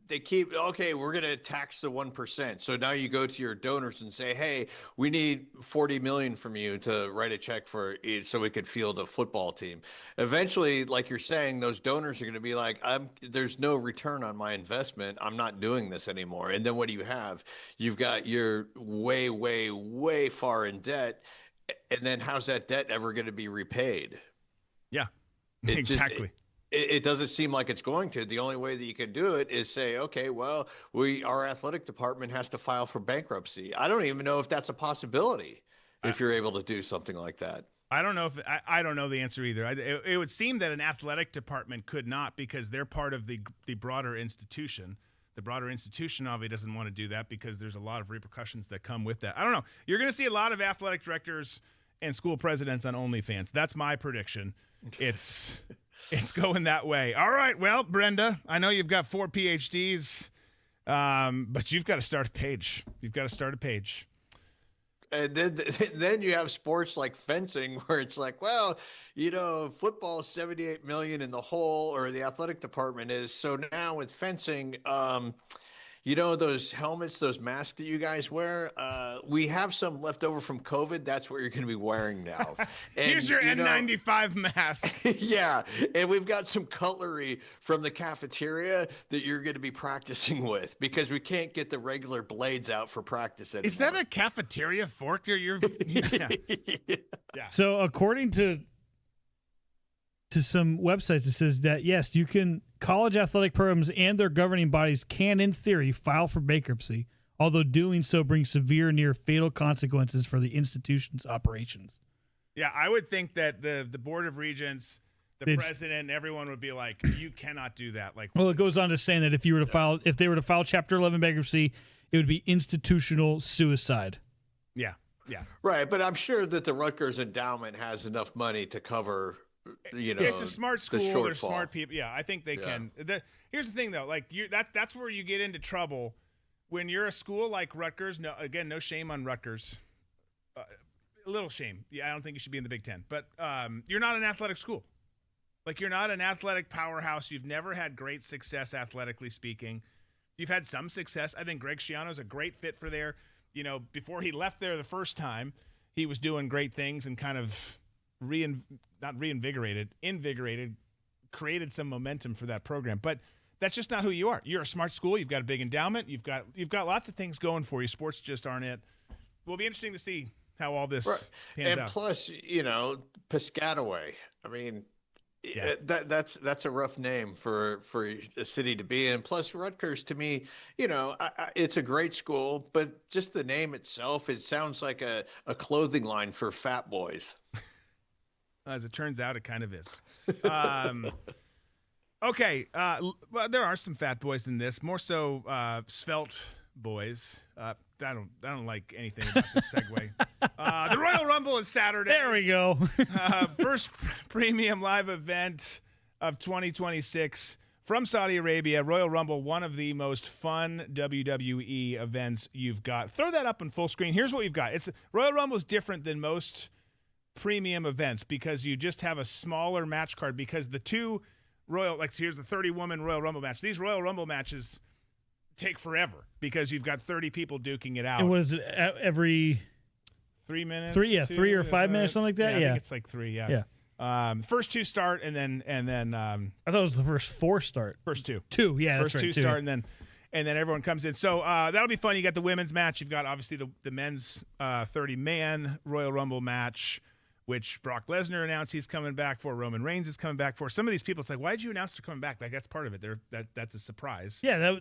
they keep, okay, we're going to tax the 1%. So now you go to your donors and say, hey, we need 40 million from you to write a check for it so we could field a football team. Eventually, like you're saying, those donors are going to be like, there's no return on my investment. I'm not doing this anymore. And then what do you have? You've got you're way, way, way far in debt. And then how's that debt ever going to be repaid? Yeah, exactly. It doesn't seem like it's going to. The only way that you can do it is say, okay, well, our athletic department has to file for bankruptcy. I don't even know if that's a possibility if you're able to do something like that. I don't know if I don't know the answer either. It would seem that an athletic department could not, because they're part of the broader institution. The broader institution obviously doesn't want to do that because there's a lot of repercussions that come with that. I don't know. You're going to see a lot of athletic directors and school presidents on OnlyFans. That's my prediction. It's going that way. All right. Well, Brenda, I know you've got 4 PhDs, but you've got to start a page. You've got to start a page. And then you have sports like fencing where it's like, well, you know, football is 78 million in the hole, or the athletic department is. So now with fencing, you know, those helmets, those masks that you guys wear, we have some left over from COVID. That's what you're going to be wearing now. And, here's your N95 mask. Yeah. And we've got some cutlery from the cafeteria that you're going to be practicing with, because we can't get the regular blades out for practice anymore. Is that a cafeteria fork? Yeah. So according to some websites, it says that, yes, you can, college athletic programs and their governing bodies can, in theory, file for bankruptcy, although doing so brings severe, near fatal consequences for the institution's operations. Yeah, I would think that the Board of Regents, the president, everyone would be like, you cannot do that. Like, well, it goes on to saying that if they were to file Chapter 11 bankruptcy, it would be institutional suicide. Yeah. Right, but I'm sure that the Rutgers endowment has enough money to cover, you know, it's a smart school. They're smart people. Yeah, I think they can. Here's the thing, though. Like, that's where you get into trouble when you're a school like Rutgers. No, again, no shame on Rutgers. A little shame. Yeah, I don't think you should be in the Big Ten. But you're not an athletic school. Like, you're not an athletic powerhouse. You've never had great success athletically speaking. You've had some success. I think Greg Schiano's a great fit for there. You know, before he left there the first time, he was doing great things and kind of invigorated, created some momentum for that program. But that's just not who you are. You're a smart school. You've got a big endowment. You've got lots of things going for you. Sports just aren't it. Will be interesting to see how all this pans out. And plus, Piscataway. I mean, that's a rough name for a city to be in. Plus, Rutgers, to me, it's a great school, but just the name itself, it sounds like a clothing line for fat boys. As it turns out, it kind of is. Okay, well, there are some fat boys in this, more so svelte boys. I don't like anything about this segue. The Royal Rumble is Saturday. There we go. First premium live event of 2026 from Saudi Arabia. Royal Rumble, one of the most fun WWE events you've got. Throw that up on full screen. Here's what we've got. Royal Rumble is different than most premium events because you just have a smaller match card because the two here's the 30-woman Royal Rumble match. These Royal Rumble matches take forever because you've got 30 people duking it out. And what is it, every 3 minutes? 3 or 5 minutes, something like that? I think it's like 3, yeah. First two start, and then I thought it was the first 4 start. First two. Yeah, first that's right. Two start, and then everyone comes in. So that'll be fun. You got the women's match. You've got obviously the men's 30-man Royal Rumble match, which Brock Lesnar announced he's coming back for. Roman Reigns is coming back for. Some of these people, it's like, why did you announce they're coming back? Like, that's part of it. That's a surprise. Yeah,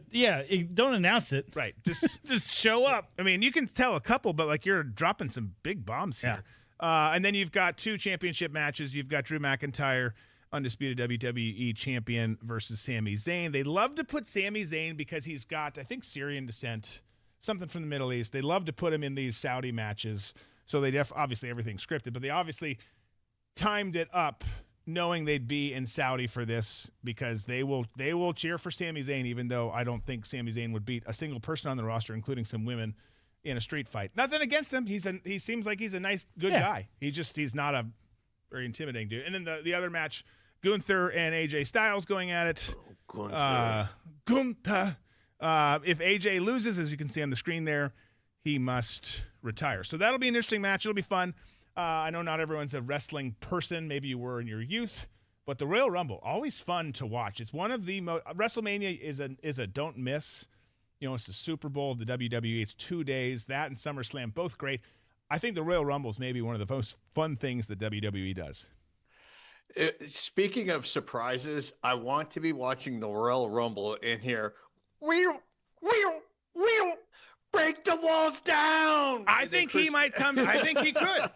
don't announce it. Right. Just show up. I mean, you can tell a couple, but like you're dropping some big bombs here. Yeah. And then you've got 2 championship matches. You've got Drew McIntyre, undisputed WWE champion, versus Sami Zayn. They love to put Sami Zayn because he's got, I think, Syrian descent, something from the Middle East. They love to put him in these Saudi matches. So they obviously everything's scripted, but they obviously timed it up knowing they'd be in Saudi for this because they will cheer for Sami Zayn, even though I don't think Sami Zayn would beat a single person on the roster, including some women, in a street fight. Nothing against him. He seems like he's a nice, good guy. He's not a very intimidating dude. And then the other match, Gunther and AJ Styles going at it. Gunther. If AJ loses, as you can see on the screen there, he must retire. So that'll be an interesting match. It'll be fun. I know not everyone's a wrestling person. Maybe you were in your youth. But the Royal Rumble, always fun to watch. It's one of the most... WrestleMania is a don't miss. It's the Super Bowl of the WWE. It's 2 days. That and SummerSlam, both great. I think the Royal Rumble is maybe one of the most fun things that WWE does. Speaking of surprises, I want to be watching the Royal Rumble in here. Break the walls down. I think he might come. I think he could.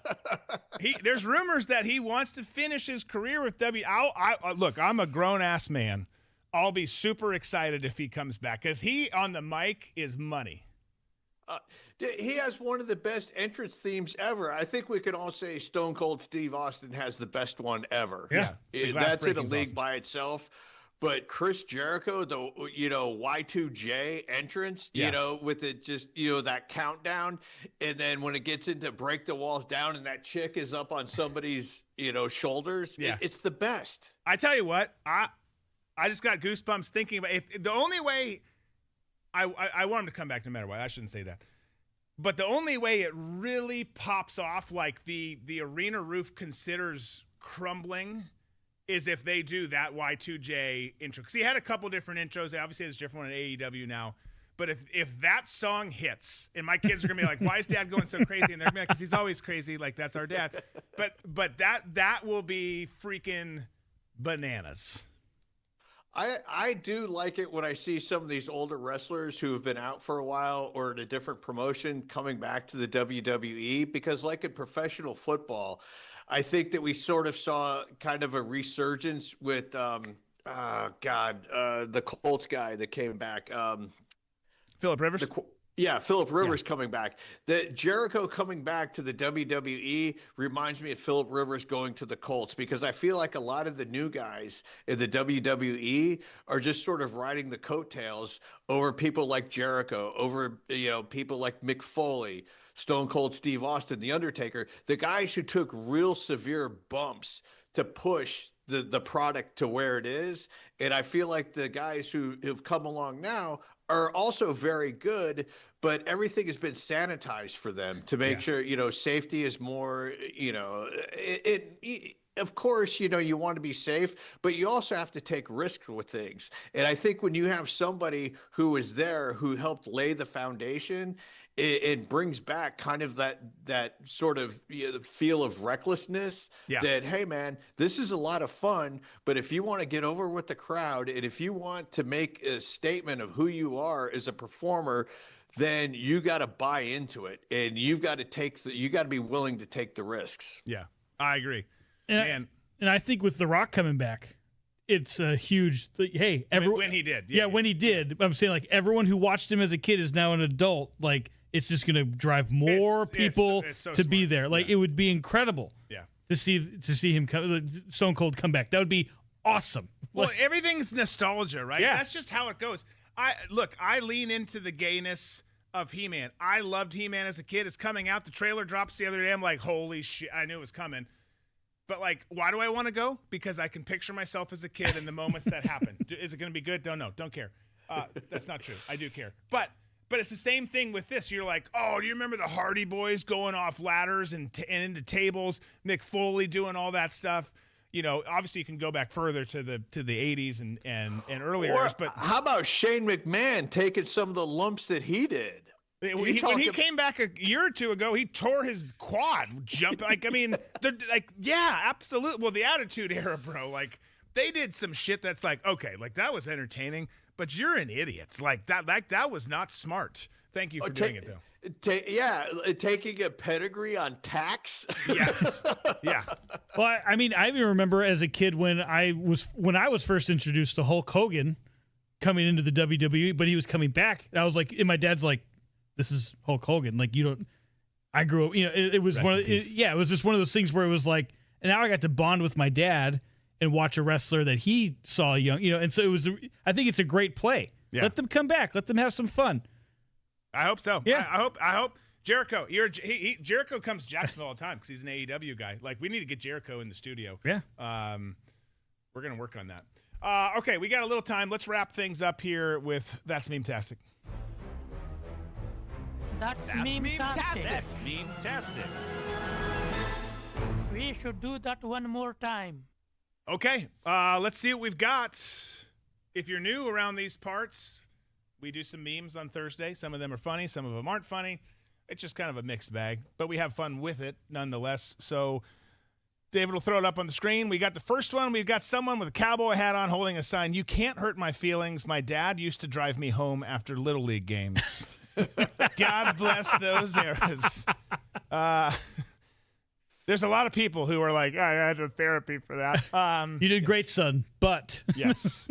There's rumors that he wants to finish his career with look, I'm a grown-ass man. I'll be super excited if he comes back because he on the mic is money. He has one of the best entrance themes ever. I think we could all say Stone Cold Steve Austin has the best one ever. Yeah. That's in a league by itself. But Chris Jericho, the Y2J entrance, with it just that countdown, and then when it gets into break the walls down, and that chick is up on somebody's shoulders, it's the best. I tell you what, I just got goosebumps thinking about the only way I want him to come back no matter what. I shouldn't say that, but the only way it really pops off, like the arena roof considers crumbling, is if they do that Y2J intro. Because he had a couple different intros. He obviously has a different one at AEW now. But if that song hits, and my kids are going to be like, why is Dad going so crazy? And they're going to be like, because he's always crazy. Like, that's our dad. But that will be freaking bananas. I do like it when I see some of these older wrestlers who have been out for a while or in a different promotion coming back to the WWE. Because like in professional football, I think that we sort of saw kind of a resurgence with, the Colts guy that came back. Phillip Rivers? Phillip Rivers coming back. The Jericho coming back to the WWE reminds me of Phillip Rivers going to the Colts, because I feel like a lot of the new guys in the WWE are just sort of riding the coattails over people like Jericho, over people like Mick Foley, Stone Cold Steve Austin, The Undertaker, the guys who took real severe bumps to push the product to where it is. And I feel like the guys who've come along now are also very good, but everything has been sanitized for them to make sure, safety is more, of course, you want to be safe, but you also have to take risks with things. And I think when you have somebody who is there, who helped lay the foundation, it brings back kind of that sort of feel of recklessness that, hey, man, this is a lot of fun, but if you want to get over with the crowd and if you want to make a statement of who you are as a performer, then you got to buy into it and you've got to you got to be willing to take the risks. Yeah, I agree. And I think with The Rock coming back, it's a huge hey, everyone, when he did. Yeah, when he did. I'm saying, like, everyone who watched him as a kid is now an adult. Like, it's just going to drive more people it's so to smart. be there. Like, it would be incredible to see him Stone Cold come back. That would be awesome. Well, everything's nostalgia, right? Yeah. That's just how it goes. I lean into the gayness of He-Man. I loved He-Man as a kid. It's coming out. The trailer drops the other day. I'm like, holy shit, I knew it was coming. But, like, why do I want to go? Because I can picture myself as a kid in the moments that happen. Is it going to be good? Don't know. Don't care. That's not true. I do care. But it's the same thing with this. You're like, oh, do you remember the Hardy Boys going off ladders and into tables? Mick Foley doing all that stuff. Obviously you can go back further to the 80s and earlier. But how about Shane McMahon taking some of the lumps that he did? When he came back a year or two ago, he tore his quad. Absolutely. Well, the Attitude Era, bro, like, they did some shit that's like, okay, like, that was entertaining, but you're an idiot. Like, that was not smart. Thank you for doing it, though. Taking a pedigree on tax. Yes. Yeah. Well, I mean, I even remember as a kid when I was first introduced to Hulk Hogan coming into the WWE, but he was coming back. And I was like, and my dad's like, this is Hulk Hogan. Like, I grew up, it was it was just one of those things where it was like, and now I got to bond with my dad and watch a wrestler that he saw young, and so I think it's a great play. Yeah. Let them come back. Let them have some fun. I hope so. Yeah. I hope Jericho. Jericho comes to Jacksonville all the time because he's an AEW guy. Like, we need to get Jericho in the studio. Yeah. We're gonna work on that. Okay, we got a little time. Let's wrap things up here with That's Meme-tastic. That's meme-tastic. That's meme-tastic. We should do that one more time. Okay, let's see what we've got. If you're new around these parts, we do some memes on Thursday. Some of them are funny, some of them aren't funny. It's just kind of a mixed bag, but we have fun with it nonetheless. So David will throw it up on the screen. We got the first one. We've got someone with a cowboy hat on holding a sign, "You can't hurt my feelings. My dad used to drive me home after Little League games." God bless those eras. There's a lot of people who are like, I had a therapy for that. You did great, son, but yes.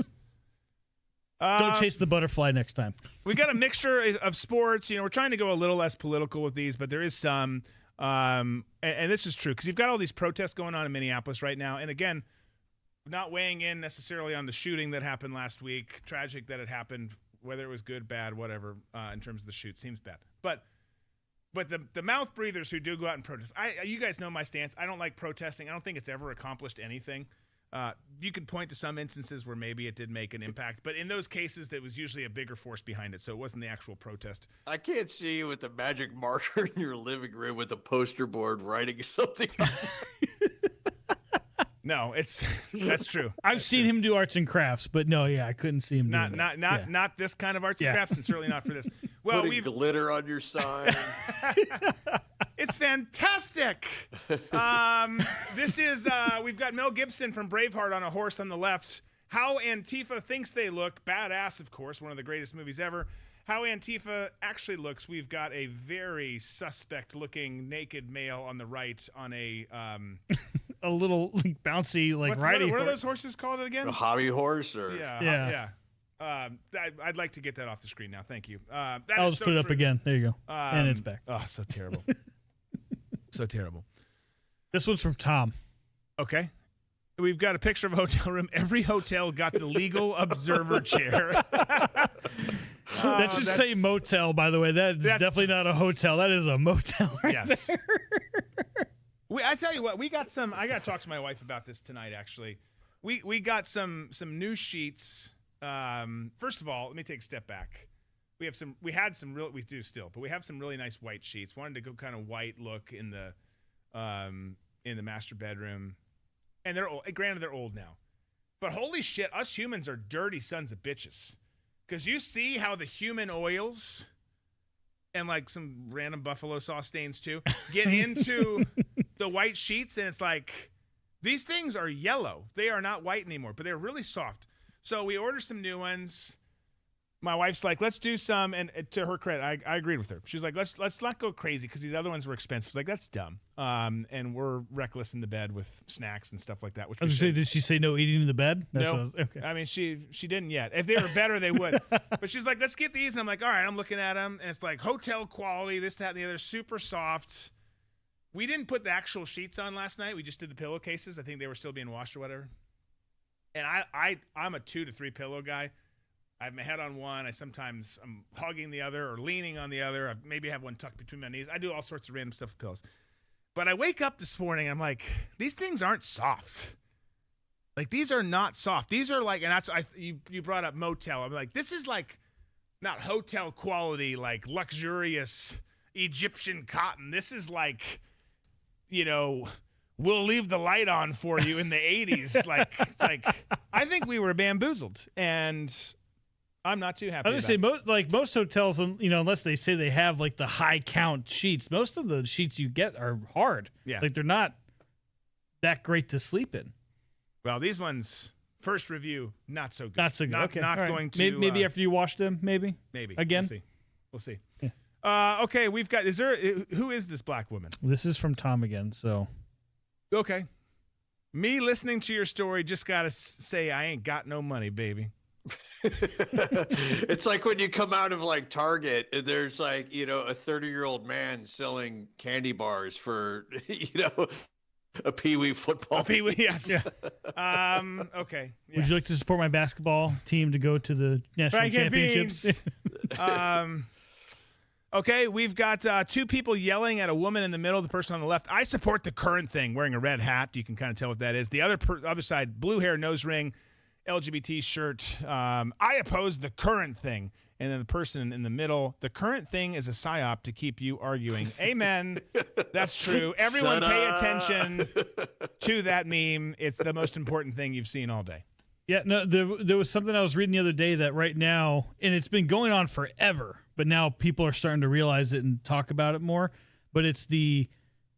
Don't chase the butterfly next time. We got a mixture of sports. We're trying to go a little less political with these, but there is some. And this is true because you've got all these protests going on in Minneapolis right now. And again, not weighing in necessarily on the shooting that happened last week. Tragic that it happened. Whether it was good, bad, whatever, in terms of the shoot, seems bad. But the mouth breathers who do go out and protest, you guys know my stance. I don't like protesting. I don't think it's ever accomplished anything. You can point to some instances where maybe it did make an impact, but in those cases, there was usually a bigger force behind it, so it wasn't the actual protest. I can't see you with a magic marker in your living room with a poster board writing something. No, that's true. I've seen him do arts and crafts, but no, I couldn't see him. Not this kind of arts and crafts, and certainly not for this. Well, we've glitter on your sign. It's fantastic. This is we've got Mel Gibson from Braveheart on a horse on the left. How Antifa thinks they look. Badass, of course, one of the greatest movies ever. How Antifa actually looks. We've got a very suspect-looking naked male on the right on a a little bouncy riding. What are those horses called again? A hobby horse, or yeah. I'd like to get that off the screen now. Thank you. I'll just put it up again. There you go. And it's back. Oh, so terrible. So terrible. This one's from Tom. Okay. We've got a picture of a hotel room. Every hotel got the legal observer chair. That should say motel, by the way. That's definitely not a hotel. That is a motel right there. I tell you what, I got to talk to my wife about this tonight, actually. We got some news sheets. First of all, let me take a step back. we have some. We had some real. We do still, but we have some really nice white sheets. Wanted to go kind of white look in the master bedroom, and they're old. Granted, they're old now, but holy shit, us humans are dirty sons of bitches. Because you see how the human oils and like some random buffalo sauce stains too get into the white sheets, and it's like these things are yellow. They are not white anymore, but they're really soft. So we ordered some new ones. My wife's like, let's do some, and to her credit, I agreed with her. She was like, let's not go crazy because these other ones were expensive. She's like, that's dumb. And we're reckless in the bed with snacks and stuff like that. Which I was gonna say, did she say no eating in the bed? No. Okay. I mean, she didn't yet. If they were better, they would. But she's like, let's get these. And I'm like, all right, I'm looking at them. And it's like hotel quality, this, that, and the other, super soft. We didn't put the actual sheets on last night. We just did the pillowcases. I think they were still being washed or whatever. And I'm a 2 to 3 pillow guy. I have my head on one. I'm hugging the other or leaning on the other. I maybe have one tucked between my knees. I do all sorts of random stuff with pillows. But I wake up this morning and I'm like, these things aren't soft. Like, these are not soft. These are like, and that's you brought up motel. I'm like, this is like not hotel quality, like luxurious Egyptian cotton. This is like, we'll leave the light on for you in the 80s. Like, it's like, I think we were bamboozled, and I'm not too happy. I was just say, most hotels, unless they say they have like the high count sheets, most of the sheets you get are hard. Yeah. Like, they're not that great to sleep in. Well, these ones, first review, not so good. Not so good. Okay. Not All right. going to. Maybe after you wash them, maybe? Maybe. Again? We'll see. Yeah. Okay, we've got, who is this black woman? This is from Tom again, so. Okay. Me listening to your story, just got to say I ain't got no money, baby. It's like when you come out of like Target and there's like, a 30-year-old man selling candy bars for, a peewee football. Peewee, yes. Yeah. Okay. Yeah. Would you like to support my basketball team to go to the national championships? Okay, we've got 2 people yelling at a woman in the middle, the person on the left. I support the current thing, wearing a red hat. You can kind of tell what that is. The other side, blue hair, nose ring, LGBT shirt. I oppose the current thing. And then the person in the middle, the current thing is a psyop to keep you arguing. Amen. That's true. Everyone pay attention to that meme. It's the most important thing you've seen all day. Yeah, no, there was something I was reading the other day that right now, and it's been going on forever, but now people are starting to realize it and talk about it more, but it's the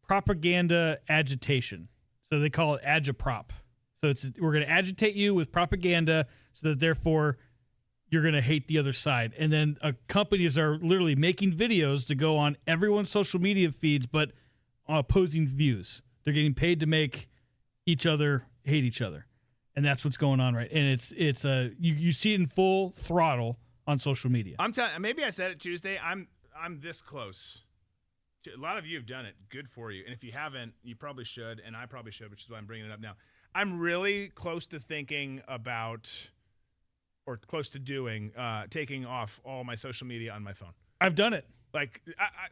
propaganda agitation. So they call it agitprop. So we're going to agitate you with propaganda so that therefore you're going to hate the other side. And then companies are literally making videos to go on everyone's social media feeds, but on opposing views. They're getting paid to make each other hate each other. And that's what's going on, right? And it's you see it in full throttle on social media. I'm telling. Maybe I said it Tuesday. I'm this close. A lot of you have done it. Good for you. And if you haven't, you probably should. And I probably should, which is why I'm bringing it up now. I'm really close to thinking about, or close to doing, taking off all my social media on my phone. I've done it. Like,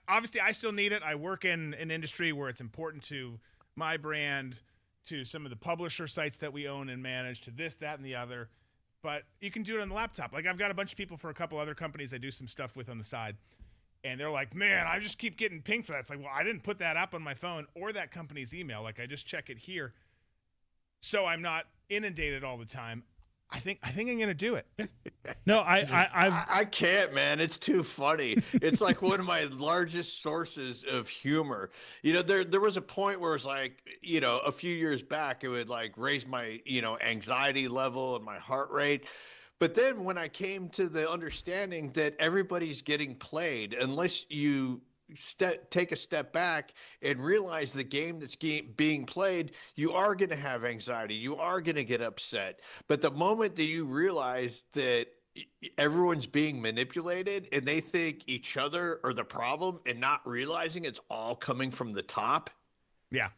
obviously, I still need it. I work in an industry where it's important to my brand, to some of the publisher sites that we own and manage, to this, that, and the other. But you can do it on the laptop. Like, I've got a bunch of people for a couple other companies I do some stuff with on the side. And they're like, man, I just keep getting pinged for that. It's like, well, I didn't put that up on my phone or that company's email. Like, I just check it here. So I'm not inundated all the time. I think I'm going to do it. No, I can't, man. It's too funny. It's like one of my largest sources of humor. There was a point where it's like, a few years back, it would like raise my, anxiety level and my heart rate. But then when I came to the understanding that everybody's getting played, unless you take a step back and realize the game that's being played, you are going to have anxiety. You are going to get upset. But the moment that you realize that everyone's being manipulated and they think each other are the problem and not realizing it's all coming from the top. Yeah.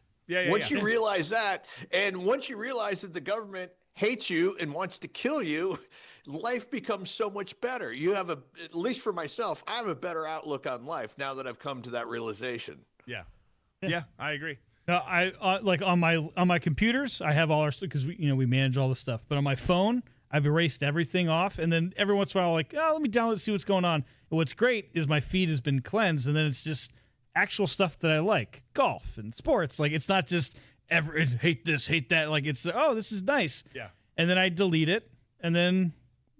Once you realize that, and once you realize that the government hates you and wants to kill you, life becomes so much better. You have at least for myself, I have a better outlook on life now that I've come to that realization. Yeah, I agree. No, I like on my computers, I have all our stuff because we manage all the stuff. But on my phone, I've erased everything off, and then every once in a while, like, oh, let me download see what's going on. And what's great is my feed has been cleansed, and then it's just actual stuff that I like, golf and sports. Like, it's not just hate this, hate that. Like, it's, oh, this is nice. Yeah. And then I delete it, and then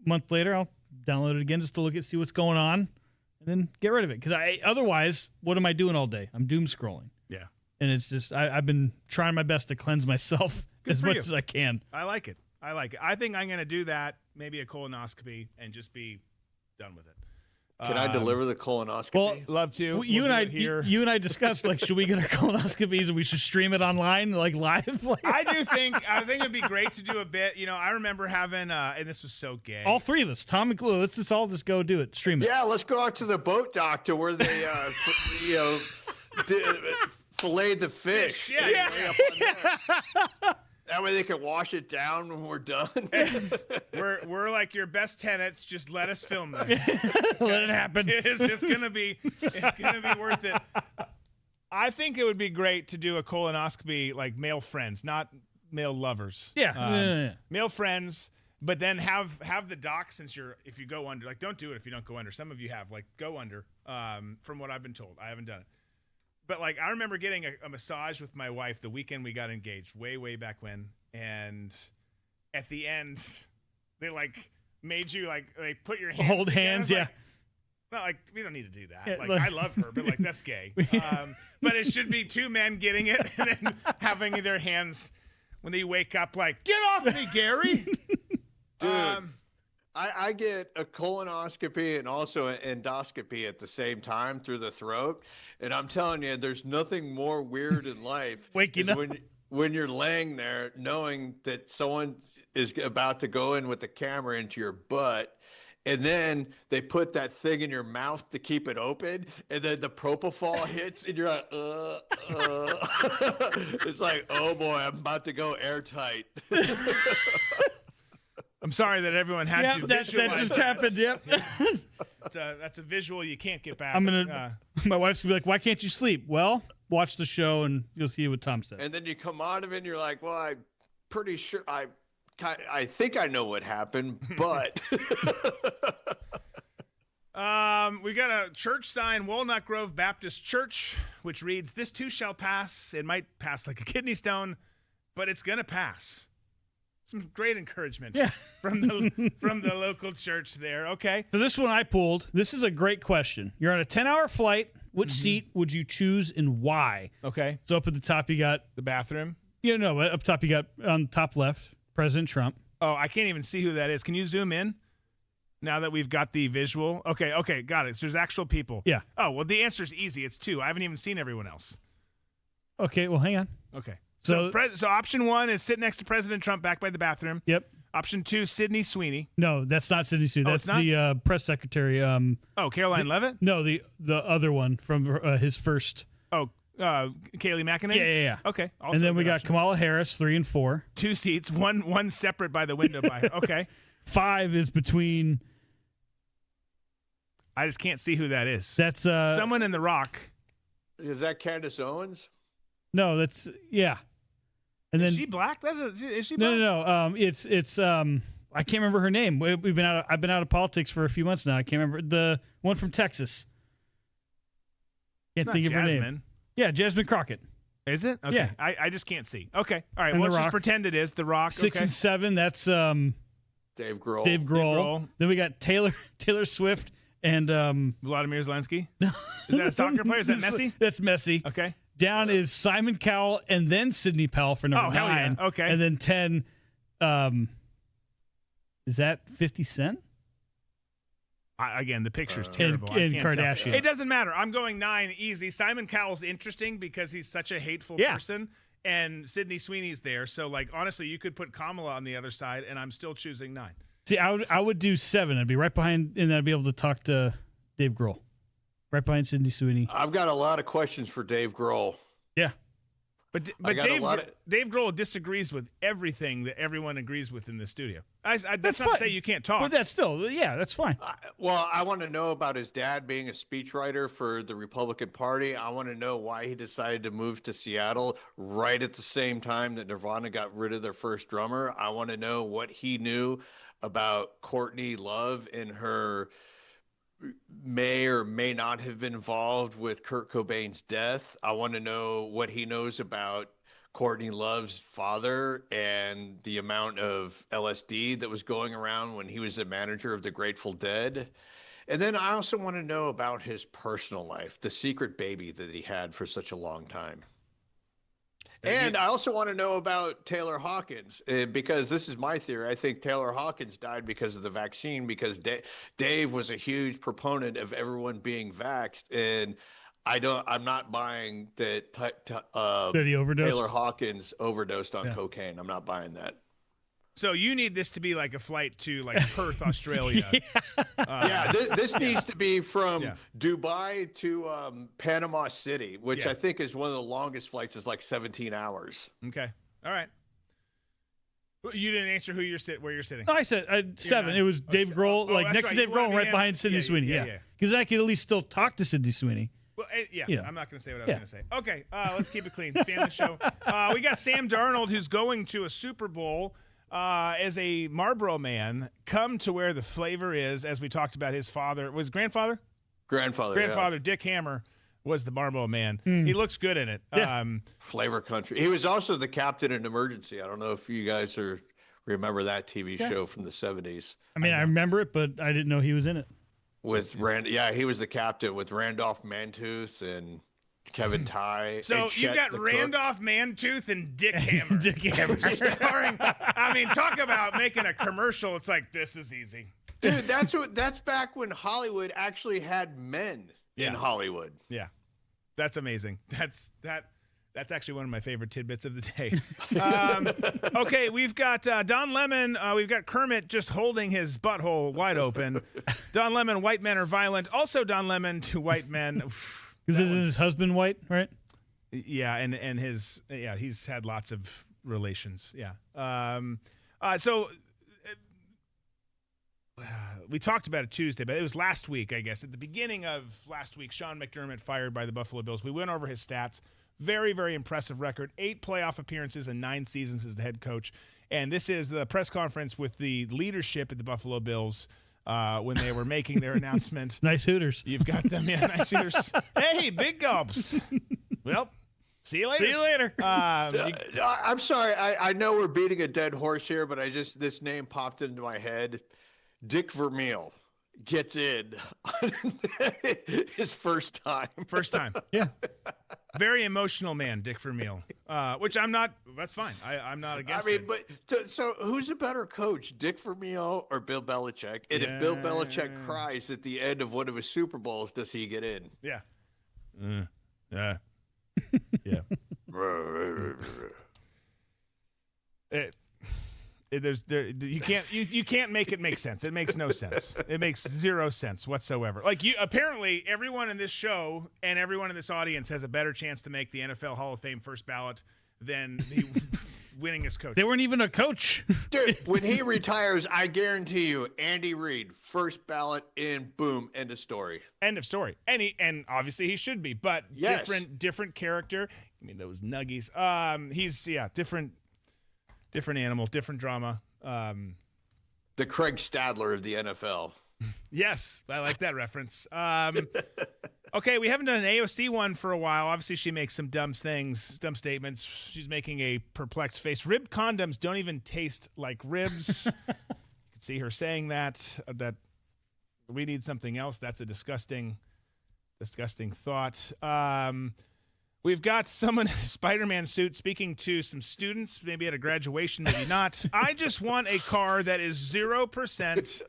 a month later, I'll download it again just to see what's going on, and then get rid of it. Because otherwise, what am I doing all day? I'm doom scrolling. Yeah. And it's just, I've been trying my best to cleanse myself as much as I can. I like it. I think I'm going to do that, maybe a colonoscopy, and just be done with it. Can I deliver the colonoscopy? Well, love to. Well, you and I discussed, like, should we get our colonoscopies and we should stream it online, like live? Like, I think it'd be great to do a bit. You know, I remember having, and this was so gay. all three of us, Tom and Glue, let's just all just go do it, stream it. Yeah, let's go out to the boat doctor where they, fillet the fish. Yeah. That way they can wash it down when we're done. We're like your best tenants. Just let us film this. Let it happen. It's gonna be worth it. I think it would be great to do a colonoscopy, like male friends, not male lovers. Yeah. Male friends, but then have the doc, if you go under, like, don't do it if you don't go under. Some of you have, like, go under. From what I've been told, I haven't done it. But, like, I remember getting a massage with my wife the weekend we got engaged, way back when. And at the end, they, like, made you, like, they put your hands Hold together. hands, yeah. Like, well, like, we don't need to do that. Yeah, like, like- I love her, but, like, that's gay. But it should be two men getting it and then having their hands when they wake up, like, get off me, Gary. Dude, I get a colonoscopy and also an endoscopy at the same time through the throat. And I'm telling you, there's nothing more weird in life Waking is up. when you're laying there knowing that someone is about to go in with the camera into your butt. And then they put that thing in your mouth to keep it open. And then the propofol hits and you're like, It's like, oh boy, I'm about to go airtight. I'm sorry that everyone had to that visualize just happened. Yep. That's a visual you can't get back. My wife's gonna be like, why can't you sleep? Well, watch the show and you'll see what Tom said. And then you come out of it and you're like, well, I'm pretty sure I think I know what happened, but we got a church sign, Walnut Grove Baptist Church, which reads, "This too shall pass. It might pass like a kidney stone, but it's gonna pass." Some great encouragement from the local church there. Okay. So this one I pulled. This is a great question. You're on a 10-hour flight. Which seat would you choose and why? Okay. So up at the top you got The bathroom. up top you got on the top left President Trump. Oh, I can't even see who that is. Can you zoom in? Now that we've got the visual. Okay, got it. So there's actual people. Yeah. Oh, well, the answer is easy. It's 2. I haven't even seen everyone else. Okay. Well, hang on. Okay. So So option 1 is sit next to President Trump back by the bathroom. Yep. Option 2, Sydney Sweeney. No, that's not Sydney Sue. Oh, That's it's not? the press secretary. Caroline Levitt. No, the other one from his first. Kayleigh McEnany. Yeah. Okay. Also And a then we good got option. Kamala Harris, 3 and 4. 2 seats, one separate by the window. Okay. 5 is between. I just can't see who that is. That's Someone in The Rock. is that Candace Owens? No, that's yeah. And Is then she black? Is she black? no. It's I can't remember her name. I've been out of politics for a few months now. I can't remember the one from Texas. Can't It's think not of her name. Jasmine. Yeah, Jasmine Crockett. Is it? Okay. Yeah. I just can't see. Okay. All right. And Well, The let's just Rock. pretend it is The Rock. 6 okay. and 7. That's Dave Grohl. Dave Grohl. Grohl. Then we got Taylor Swift and Vladimir Zelensky. Is that a soccer player? Is that Messi? That's Messi. Okay. Down is Simon Cowell and then Sidney Powell for number Oh, hell yeah. 9. Okay. And then 10. Is that 50 Cent? Again, the picture's terrible. I and can't tell. Kardashian. It doesn't matter. I'm going 9 easy. Simon Cowell's interesting because he's such a hateful Yeah. person, and Sydney Sweeney's there. So, like, honestly, you could put Kamala on the other side, and I'm still choosing 9. See, I would do 7. I'd be right behind, and then I'd be able to talk to Dave Grohl. Right behind Sydney Sweeney. I've got a lot of questions for Dave Grohl. Yeah. But I got a lot of- Dave Grohl disagrees with everything that everyone agrees with in the studio. That's not fine. to say you can't talk. But that's still, yeah, that's fine. Well, I want to know about his dad being a speechwriter for the Republican Party. I want to know why he decided to move to Seattle right at the same time that Nirvana got rid of their first drummer. I want to know what he knew about Courtney Love and her may or may not have been involved with Kurt Cobain's death. I want to know what he knows about Courtney Love's father and the amount of LSD that was going around when he was the manager of the Grateful Dead. And then I also want to know about his personal life, the secret baby that he had for such a long time. And I also want to know about Taylor Hawkins, because this is my theory. I think Taylor Hawkins died because of the vaccine, because Dave was a huge proponent of everyone being vaxxed. And I'm not buying that That he overdosed? Taylor Hawkins overdosed on cocaine. I'm not buying that. So you need this to be like a flight to like Perth, Australia. This needs to be from Dubai to Panama City, which I think is one of the longest flights. Is like 17 hours. Okay, all right. Well, you didn't answer where you're sitting. No, I said 7. It was Dave Grohl, like next to Dave Grohl, right behind Sydney Sweeney. Yeah, because I could at least still talk to Sydney Sweeney. Well, I'm not going to say what I was going to say. Okay, let's keep it clean. Family show. We got Sam Darnold, who's going to a Super Bowl. As a Marlboro man, come to where the flavor is, as we talked about his father. Was grandfather? Grandfather, Dick Hammer, was the Marlboro man. He looks good in it. Yeah. Flavor Country. He was also the captain in Emergency. I don't know if you guys remember that TV show from the 70s. I mean, I remember it, but I didn't know he was in it. With he was the captain with Randolph Mantooth and Kevin Ty. So and you Chet got the Randolph Mantooth and Dick Hammer. Dick Hammer. Starring, I mean, talk about making a commercial. It's like, this is easy. Dude, that's back when Hollywood actually had men in Hollywood. Yeah. That's amazing. That's actually one of my favorite tidbits of the day. Okay, we've got Don Lemon. We've got Kermit just holding his butthole wide open. Don Lemon, white men are violent. Also Don Lemon to white men. Because isn't his husband white, right? Yeah, and his he's had lots of relations. Yeah. So we talked about it Tuesday, but it was last week, I guess. At the beginning of last week, Sean McDermott fired by the Buffalo Bills. We went over his stats. Very, very impressive record. 8 playoff appearances and 9 seasons as the head coach. And this is the press conference with the leadership at the Buffalo Bills when they were making their announcement. Nice Hooters. You've got them, nice Hooters. Hey, big gulps. Well, see you later. I'm sorry. I know we're beating a dead horse here, but this name popped into my head. Dick Vermeil gets in his first time. Yeah. Very emotional man, Dick Vermeil, which I'm not. That's fine. I'm not against it. So who's a better coach, Dick Vermeil or Bill Belichick? And if Bill Belichick cries at the end of one of his Super Bowls, does he get in? Yeah. Yeah. You can't make it make sense. It makes no sense. It makes zero sense whatsoever. Like apparently everyone in this show and everyone in this audience has a better chance to make the NFL Hall of Fame first ballot than the winningest coach. They weren't even a coach. Dude, when he retires, I guarantee you, Andy Reid, first ballot in, boom, end of story. End of story. And obviously he should be, but yes. different character. I mean, those nuggies. He's different animal, different drama. The Craig Stadler of the NFL. Yes, I like that reference. Okay, we haven't done an AOC one for a while. Obviously, she makes some dumb statements. She's making a perplexed face. Rib condoms don't even taste like ribs. You can see her saying that we need something else. That's a disgusting thought. We've got someone in a Spider-Man suit speaking to some students, maybe at a graduation, maybe not. I just want a car that is 0%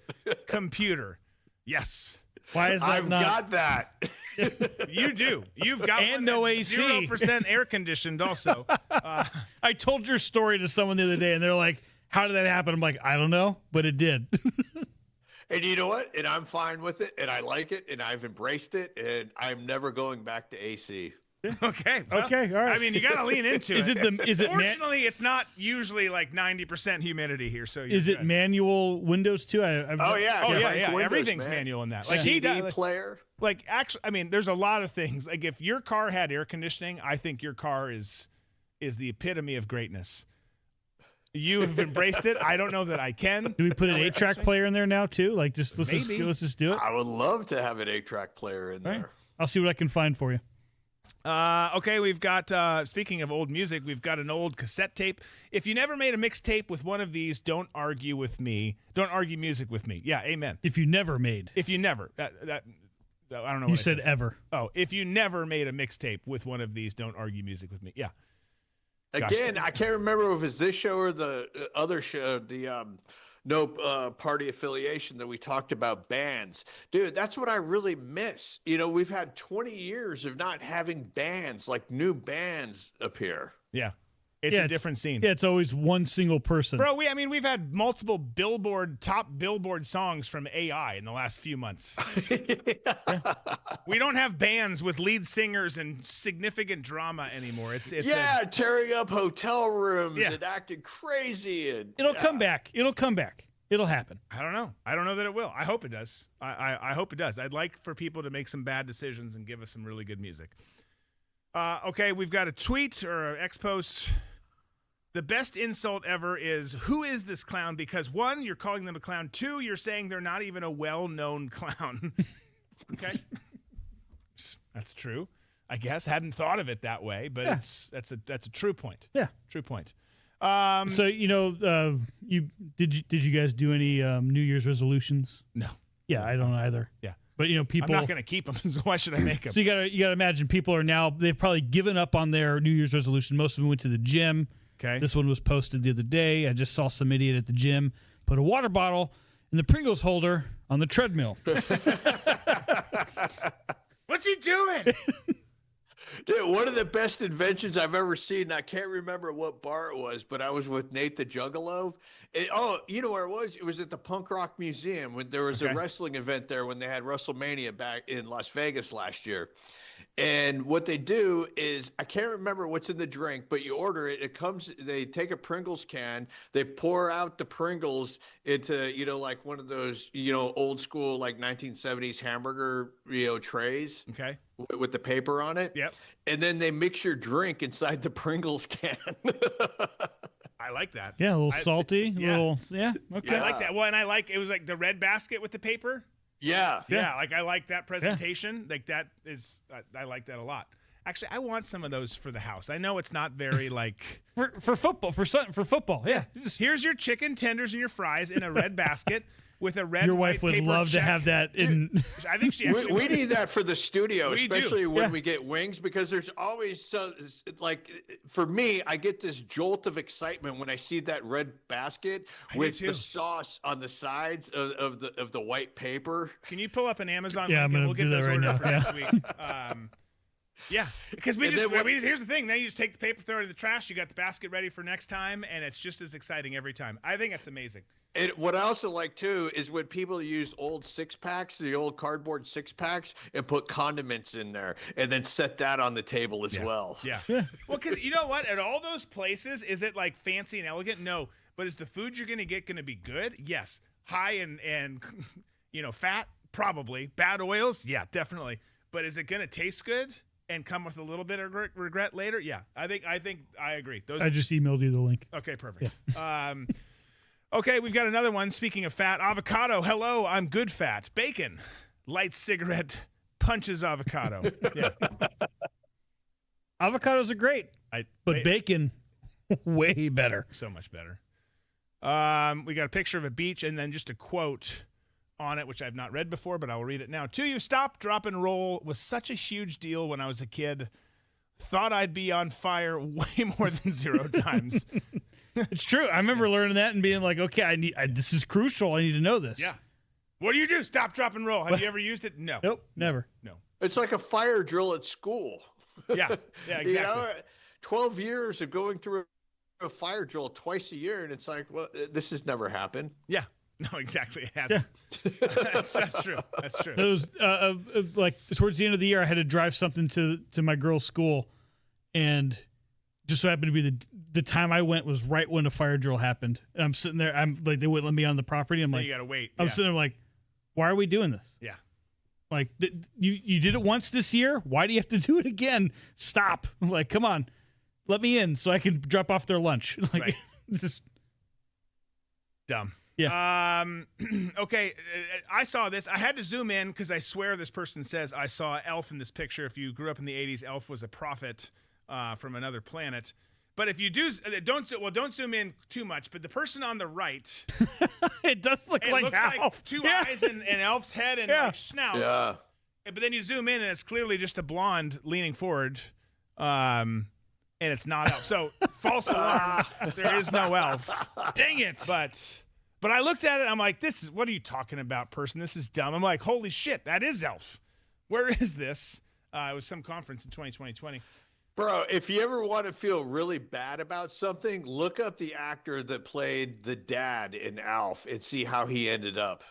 computer. Yes. Why is that I've not? got that. You do. You've got And one no that's AC. 0% air conditioned also. I told your story to someone the other day, and they're like, how did that happen? I'm like, I don't know, but it did. And you know what? And I'm fine with it, and I like it, and I've embraced it, and I'm never going back to AC. Okay. Well, Okay, all right. I mean, you got to lean into Is it. Fortunately, it's not usually like 90% humidity here. So Is it manual Windows too? Oh, yeah. Yeah. Windows, Everything's man. manual in that. Like Like CD player. Like actually, I mean, there's a lot of things. Like if your car had air conditioning, I think your car is the epitome of greatness. You have embraced it. I don't know that I can. Do we put an 8-track player in there now too? Like, let's just do it. I would love to have an 8-track player in All right. there. I'll see what I can find for you. Okay, we've got, speaking of old music, we've got an old cassette tape. If you never made a mixtape with one of these, don't argue with me. Don't argue music with me. Yeah, amen. If you never made. If you never. I don't know You what said I said. ever. Oh, if you never made a mixtape with one of these, don't argue music with me. Yeah. Again, I can't remember if it was this show or the other show, the no party affiliation that we talked about bands. Dude, that's what I really miss. You know, we've had 20 years of not having bands, like new bands appear. Yeah. It's a different scene. Yeah, it's always one single person. Bro, we've had multiple top Billboard songs from AI in the last few months. We don't have bands with lead singers and significant drama anymore. It's tearing up hotel rooms Yeah. and acting crazy, and It'll come back. It'll come back. It'll happen. I don't know. I don't know that it will. I hope it does. I hope it does. I'd like for people to make some bad decisions and give us some really good music. Okay, we've got a tweet or an X post. The best insult ever is, who is this clown? Because 1, you're calling them a clown. 2, you're saying they're not even a well-known clown. Okay? That's true, I guess. Hadn't thought of it that way, but that's a true point. Yeah. True point. So, did you guys do any New Year's resolutions? No. Yeah, I don't either. Yeah. But people I'm not going to keep them, so why should I make them? So you gotta imagine people are now, they've probably given up on their New Year's resolution. Most of them went to the gym. Okay. This one was posted the other day. I just saw some idiot at the gym put a water bottle in the Pringles holder on the treadmill. What's he doing? dude, one of the best inventions I've ever seen. I can't remember what bar it was, but I was with Nate the Juggalo. You know where it was? It was at the Punk Rock Museum when there was a wrestling event there when they had WrestleMania back in Las Vegas last year. And what they do is, I can't remember what's in the drink, but you order it. It comes, they take a Pringles can, they pour out the Pringles into, like one of those, old school, like 1970s hamburger, trays. Okay. With the paper on it. Yep. And then they mix your drink inside the Pringles can. I like that. Yeah, a little salty. yeah. Okay. I like that. Well, and it was like the red basket with the paper. Yeah. Yeah, like I like that presentation. Like that is, I like that a lot. Actually, I want some of those for the house. I know it's not very like for football, for football. Yeah. Here's your chicken tenders and your fries in a red basket with a red. Your wife would love to have that in. I think she actually. We need that for the studio, We do. especially when we get wings, because there's always for me, I get this jolt of excitement when I see that red basket with the sauce on the sides of the white paper. Can you pull up an Amazon Yeah, link I'm and we'll gonna get do those that right ordered now. for next week? Yeah, because here's the thing. Then you just take the paper, throw it in the trash. You got the basket ready for next time, and it's just as exciting every time. I think that's amazing. And what I also like too is when people use old 6-packs, the old cardboard 6-packs, and put condiments in there, and then set that on the table as well. Yeah. Well, because you know what? At all those places, is it like fancy and elegant? No. But is the food you're going to get going to be good? Yes. High and fat? Probably. Bad oils? Yeah, definitely. But is it going to taste good and come with a little bit of regret later? Yeah. I think I agree. I just emailed you the link. Okay, perfect. Yeah. Okay, we've got another one. Speaking of fat, avocado. Hello, I'm good fat. Bacon. Light cigarette punches avocado. Yeah. Avocados are great, but bacon, way better. So much better. We got a picture of a beach and then just a quote on it, which I've not read before, but I will read it now. To you, stop, drop, and roll was such a huge deal when I was a kid. Thought I'd be on fire way more than 0 times. It's true. I remember learning that and being like, okay, this is crucial. I need to know this. Yeah. What do you do? Stop, drop, and roll. Have you ever used it? No. Nope, never. No. It's like a fire drill at school. Yeah. Yeah, exactly. 12 years of going through a fire drill twice a year, and it's like, well, this has never happened. Yeah. No, exactly. It hasn't. Yeah. That's true. That's true. Those like towards the end of the year, I had to drive something to my girl's school, and just so happened to be the time I went was right when a fire drill happened. And I'm sitting there. I'm like, they wouldn't let me on the property. I'm Then like, you gotta wait. I'm sitting there like, why are we doing this? Yeah. Like, you did it once this year. Why do you have to do it again? Stop. I'm like, come on, let me in so I can drop off their lunch. Like, Right. just dumb. Yeah. Okay, I saw this. I had to zoom in because I swear this person says I saw Elf in this picture. If you grew up in the 80s, Elf was a prophet from another planet. But if you do, don't zoom in too much. But the person on the right, It does look it like looks Elf. like two eyes and Elf's head and like snout. Yeah. But then you zoom in and it's clearly just a blonde leaning forward, and it's not Elf. So false alarm. There is no Elf. Dang it. But I looked at it. I'm like, what are you talking about, person? This is dumb. I'm like, holy shit, that is Elf. Where is this? It was some conference in 2020. Bro, if you ever want to feel really bad about something, look up the actor that played the dad in Alf and see how he ended up.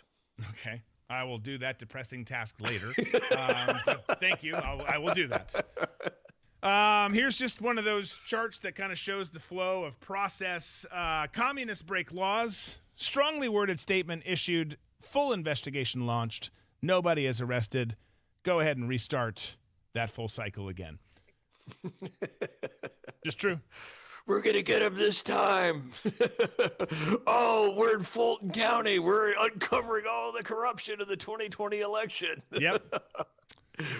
Okay. I will do that depressing task later. But thank you. I will do that. Here's just one of those charts that kind of shows the flow of process. Communists break laws. Strongly worded statement issued. Full investigation launched. Nobody is arrested. Go ahead and restart that full cycle again. Just true. We're going to get him this time. Oh, we're in Fulton County. We're uncovering all the corruption of the 2020 election. Yep.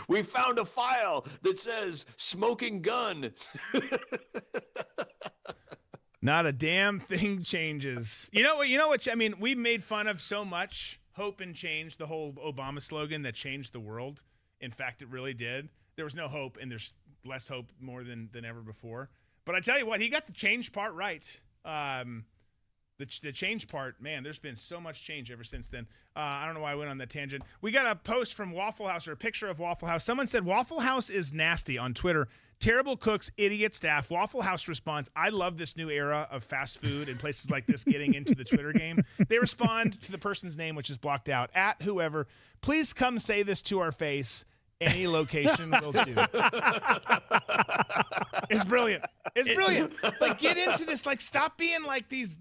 We found a file that says smoking gun. Not a damn thing changes. You know what? I mean, we made fun of so much hope and change, the whole Obama slogan that changed the world. In fact, it really did. There was no hope, and there's less hope more than ever before. But I tell you what, he got the change part right. The change part, man, there's been so much change ever since then. I don't know why I went on that tangent. We got a post from Waffle House, or a picture of Waffle House. Someone said Waffle House is nasty on Twitter. Terrible cooks, idiot staff. Waffle House responds, I love this new era of fast food and places like this getting into the Twitter game. They respond to the person's name, which is blocked out, at whoever. Please come say this to our face. Any location will do. It's brilliant. It's brilliant. Like, get into this. Like, stop being like these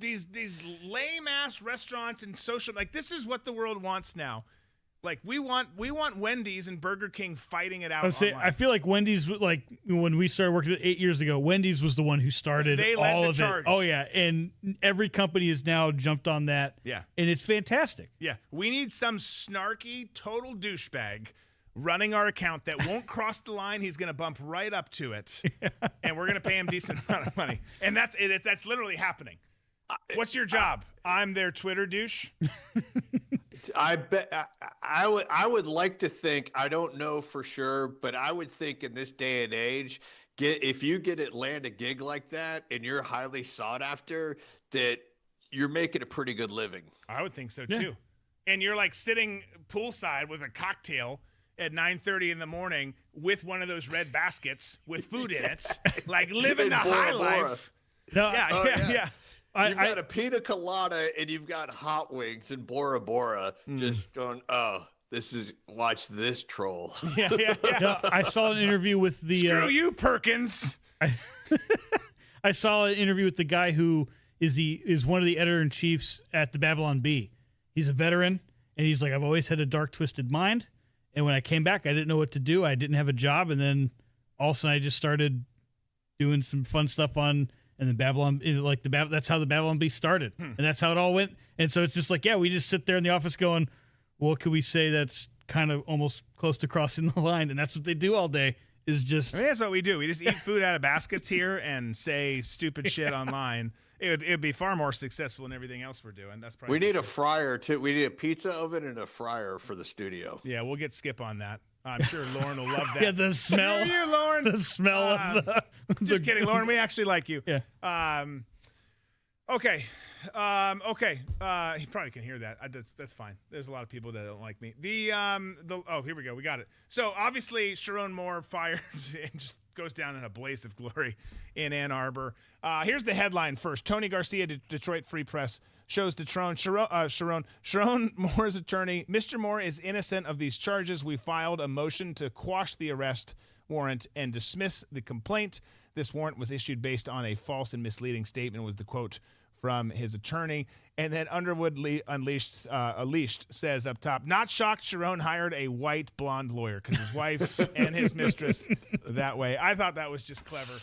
lame ass restaurants and social. Like, this is what the world wants now. Like, we want Wendy's and Burger King fighting it out. I feel like Wendy's, like when we started working 8 years ago, Wendy's was the one who started They led all the of charge. it. Oh yeah, and every company has now jumped on that. Yeah, and it's fantastic. Yeah, we need some snarky total douchebag running our account that won't cross the line. He's going to bump right up to it, and we're going to pay him decent amount of money. And that's literally happening. What's your job? I'm their Twitter douche. I bet I would like to think, I don't know for sure, but I would think in this day and age, if you land a gig like that and you're highly sought after, that you're making a pretty good living. I would think so too. And you're like sitting poolside with a cocktail at 9:30 in the morning with one of those red baskets with food in it, like living the high life. No, Yeah. You've got a pina colada and you've got hot wings and Bora Bora just going, watch this troll. Yeah. No, I saw an interview with the Screw you, Perkins. I saw an interview with the guy who is one of the editor-in-chiefs at the Babylon Bee. He's a veteran, and he's like, I've always had a dark, twisted mind, and when I came back, I didn't know what to do. I didn't have a job, and then all of a sudden I just started doing some fun stuff on. And the Babylon, that's how the Babylon Bee started. And that's how it all went. And so it's just like, we just sit there in the office going, what could we say that's kind of almost close to crossing the line? And that's what they do all day is just. I mean, that's what we do. We just eat food out of baskets here and say stupid shit online. It'd be far more successful than everything else we're doing. That's probably. We need a fryer too. We need a pizza oven and a fryer for the studio. Yeah, we'll get Skip on that. I'm sure Lauren will love that. Yeah, the smell. Screw you, Lauren. The smell of the. Just kidding, Lauren. We actually like you. Yeah. Okay. He probably can hear that. That's fine. There's a lot of people that don't like me. Oh, here we go. We got it. So obviously Sharon Moore fired and just goes down in a blaze of glory in Ann Arbor. Here's the headline first. Tony Garcia, Detroit Free Press, shows Sharon Moore's attorney. Mr. Moore is innocent of these charges. We filed a motion to quash the arrest warrant and dismiss the complaint. This warrant was issued based on a false and misleading statement, was the quote from his attorney. And then Underwood Unleashed says up top, not shocked Sharon hired a white blonde lawyer because his wife and his mistress that way. I thought that was just clever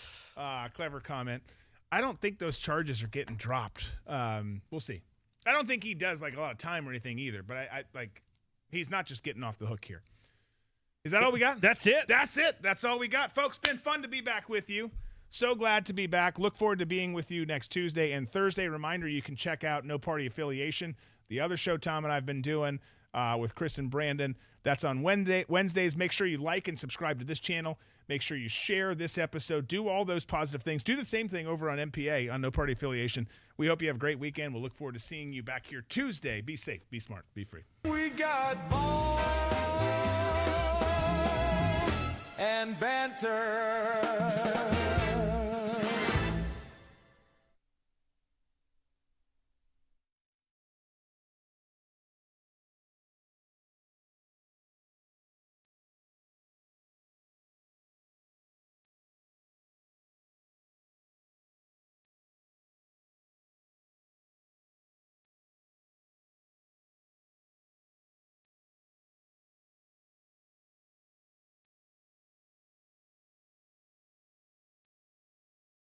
comment. I don't think those charges are getting dropped. We'll see. I don't think he does like a lot of time or anything either, but I like he's not just getting off the hook here. Is that all we got? That's it. That's it. That's all we got. Folks, been fun to be back with you. So glad to be back. Look forward to being with you next Tuesday and Thursday. Reminder, you can check out No Party Affiliation, the other show Tom and I have been doing with Chris and Brandon. That's on Wednesdays. Make sure you like and subscribe to this channel. Make sure you share this episode. Do all those positive things. Do the same thing over on MPA on No Party Affiliation. We hope you have a great weekend. We'll look forward to seeing you back here Tuesday. Be safe, be smart, be free. We got balls and banter.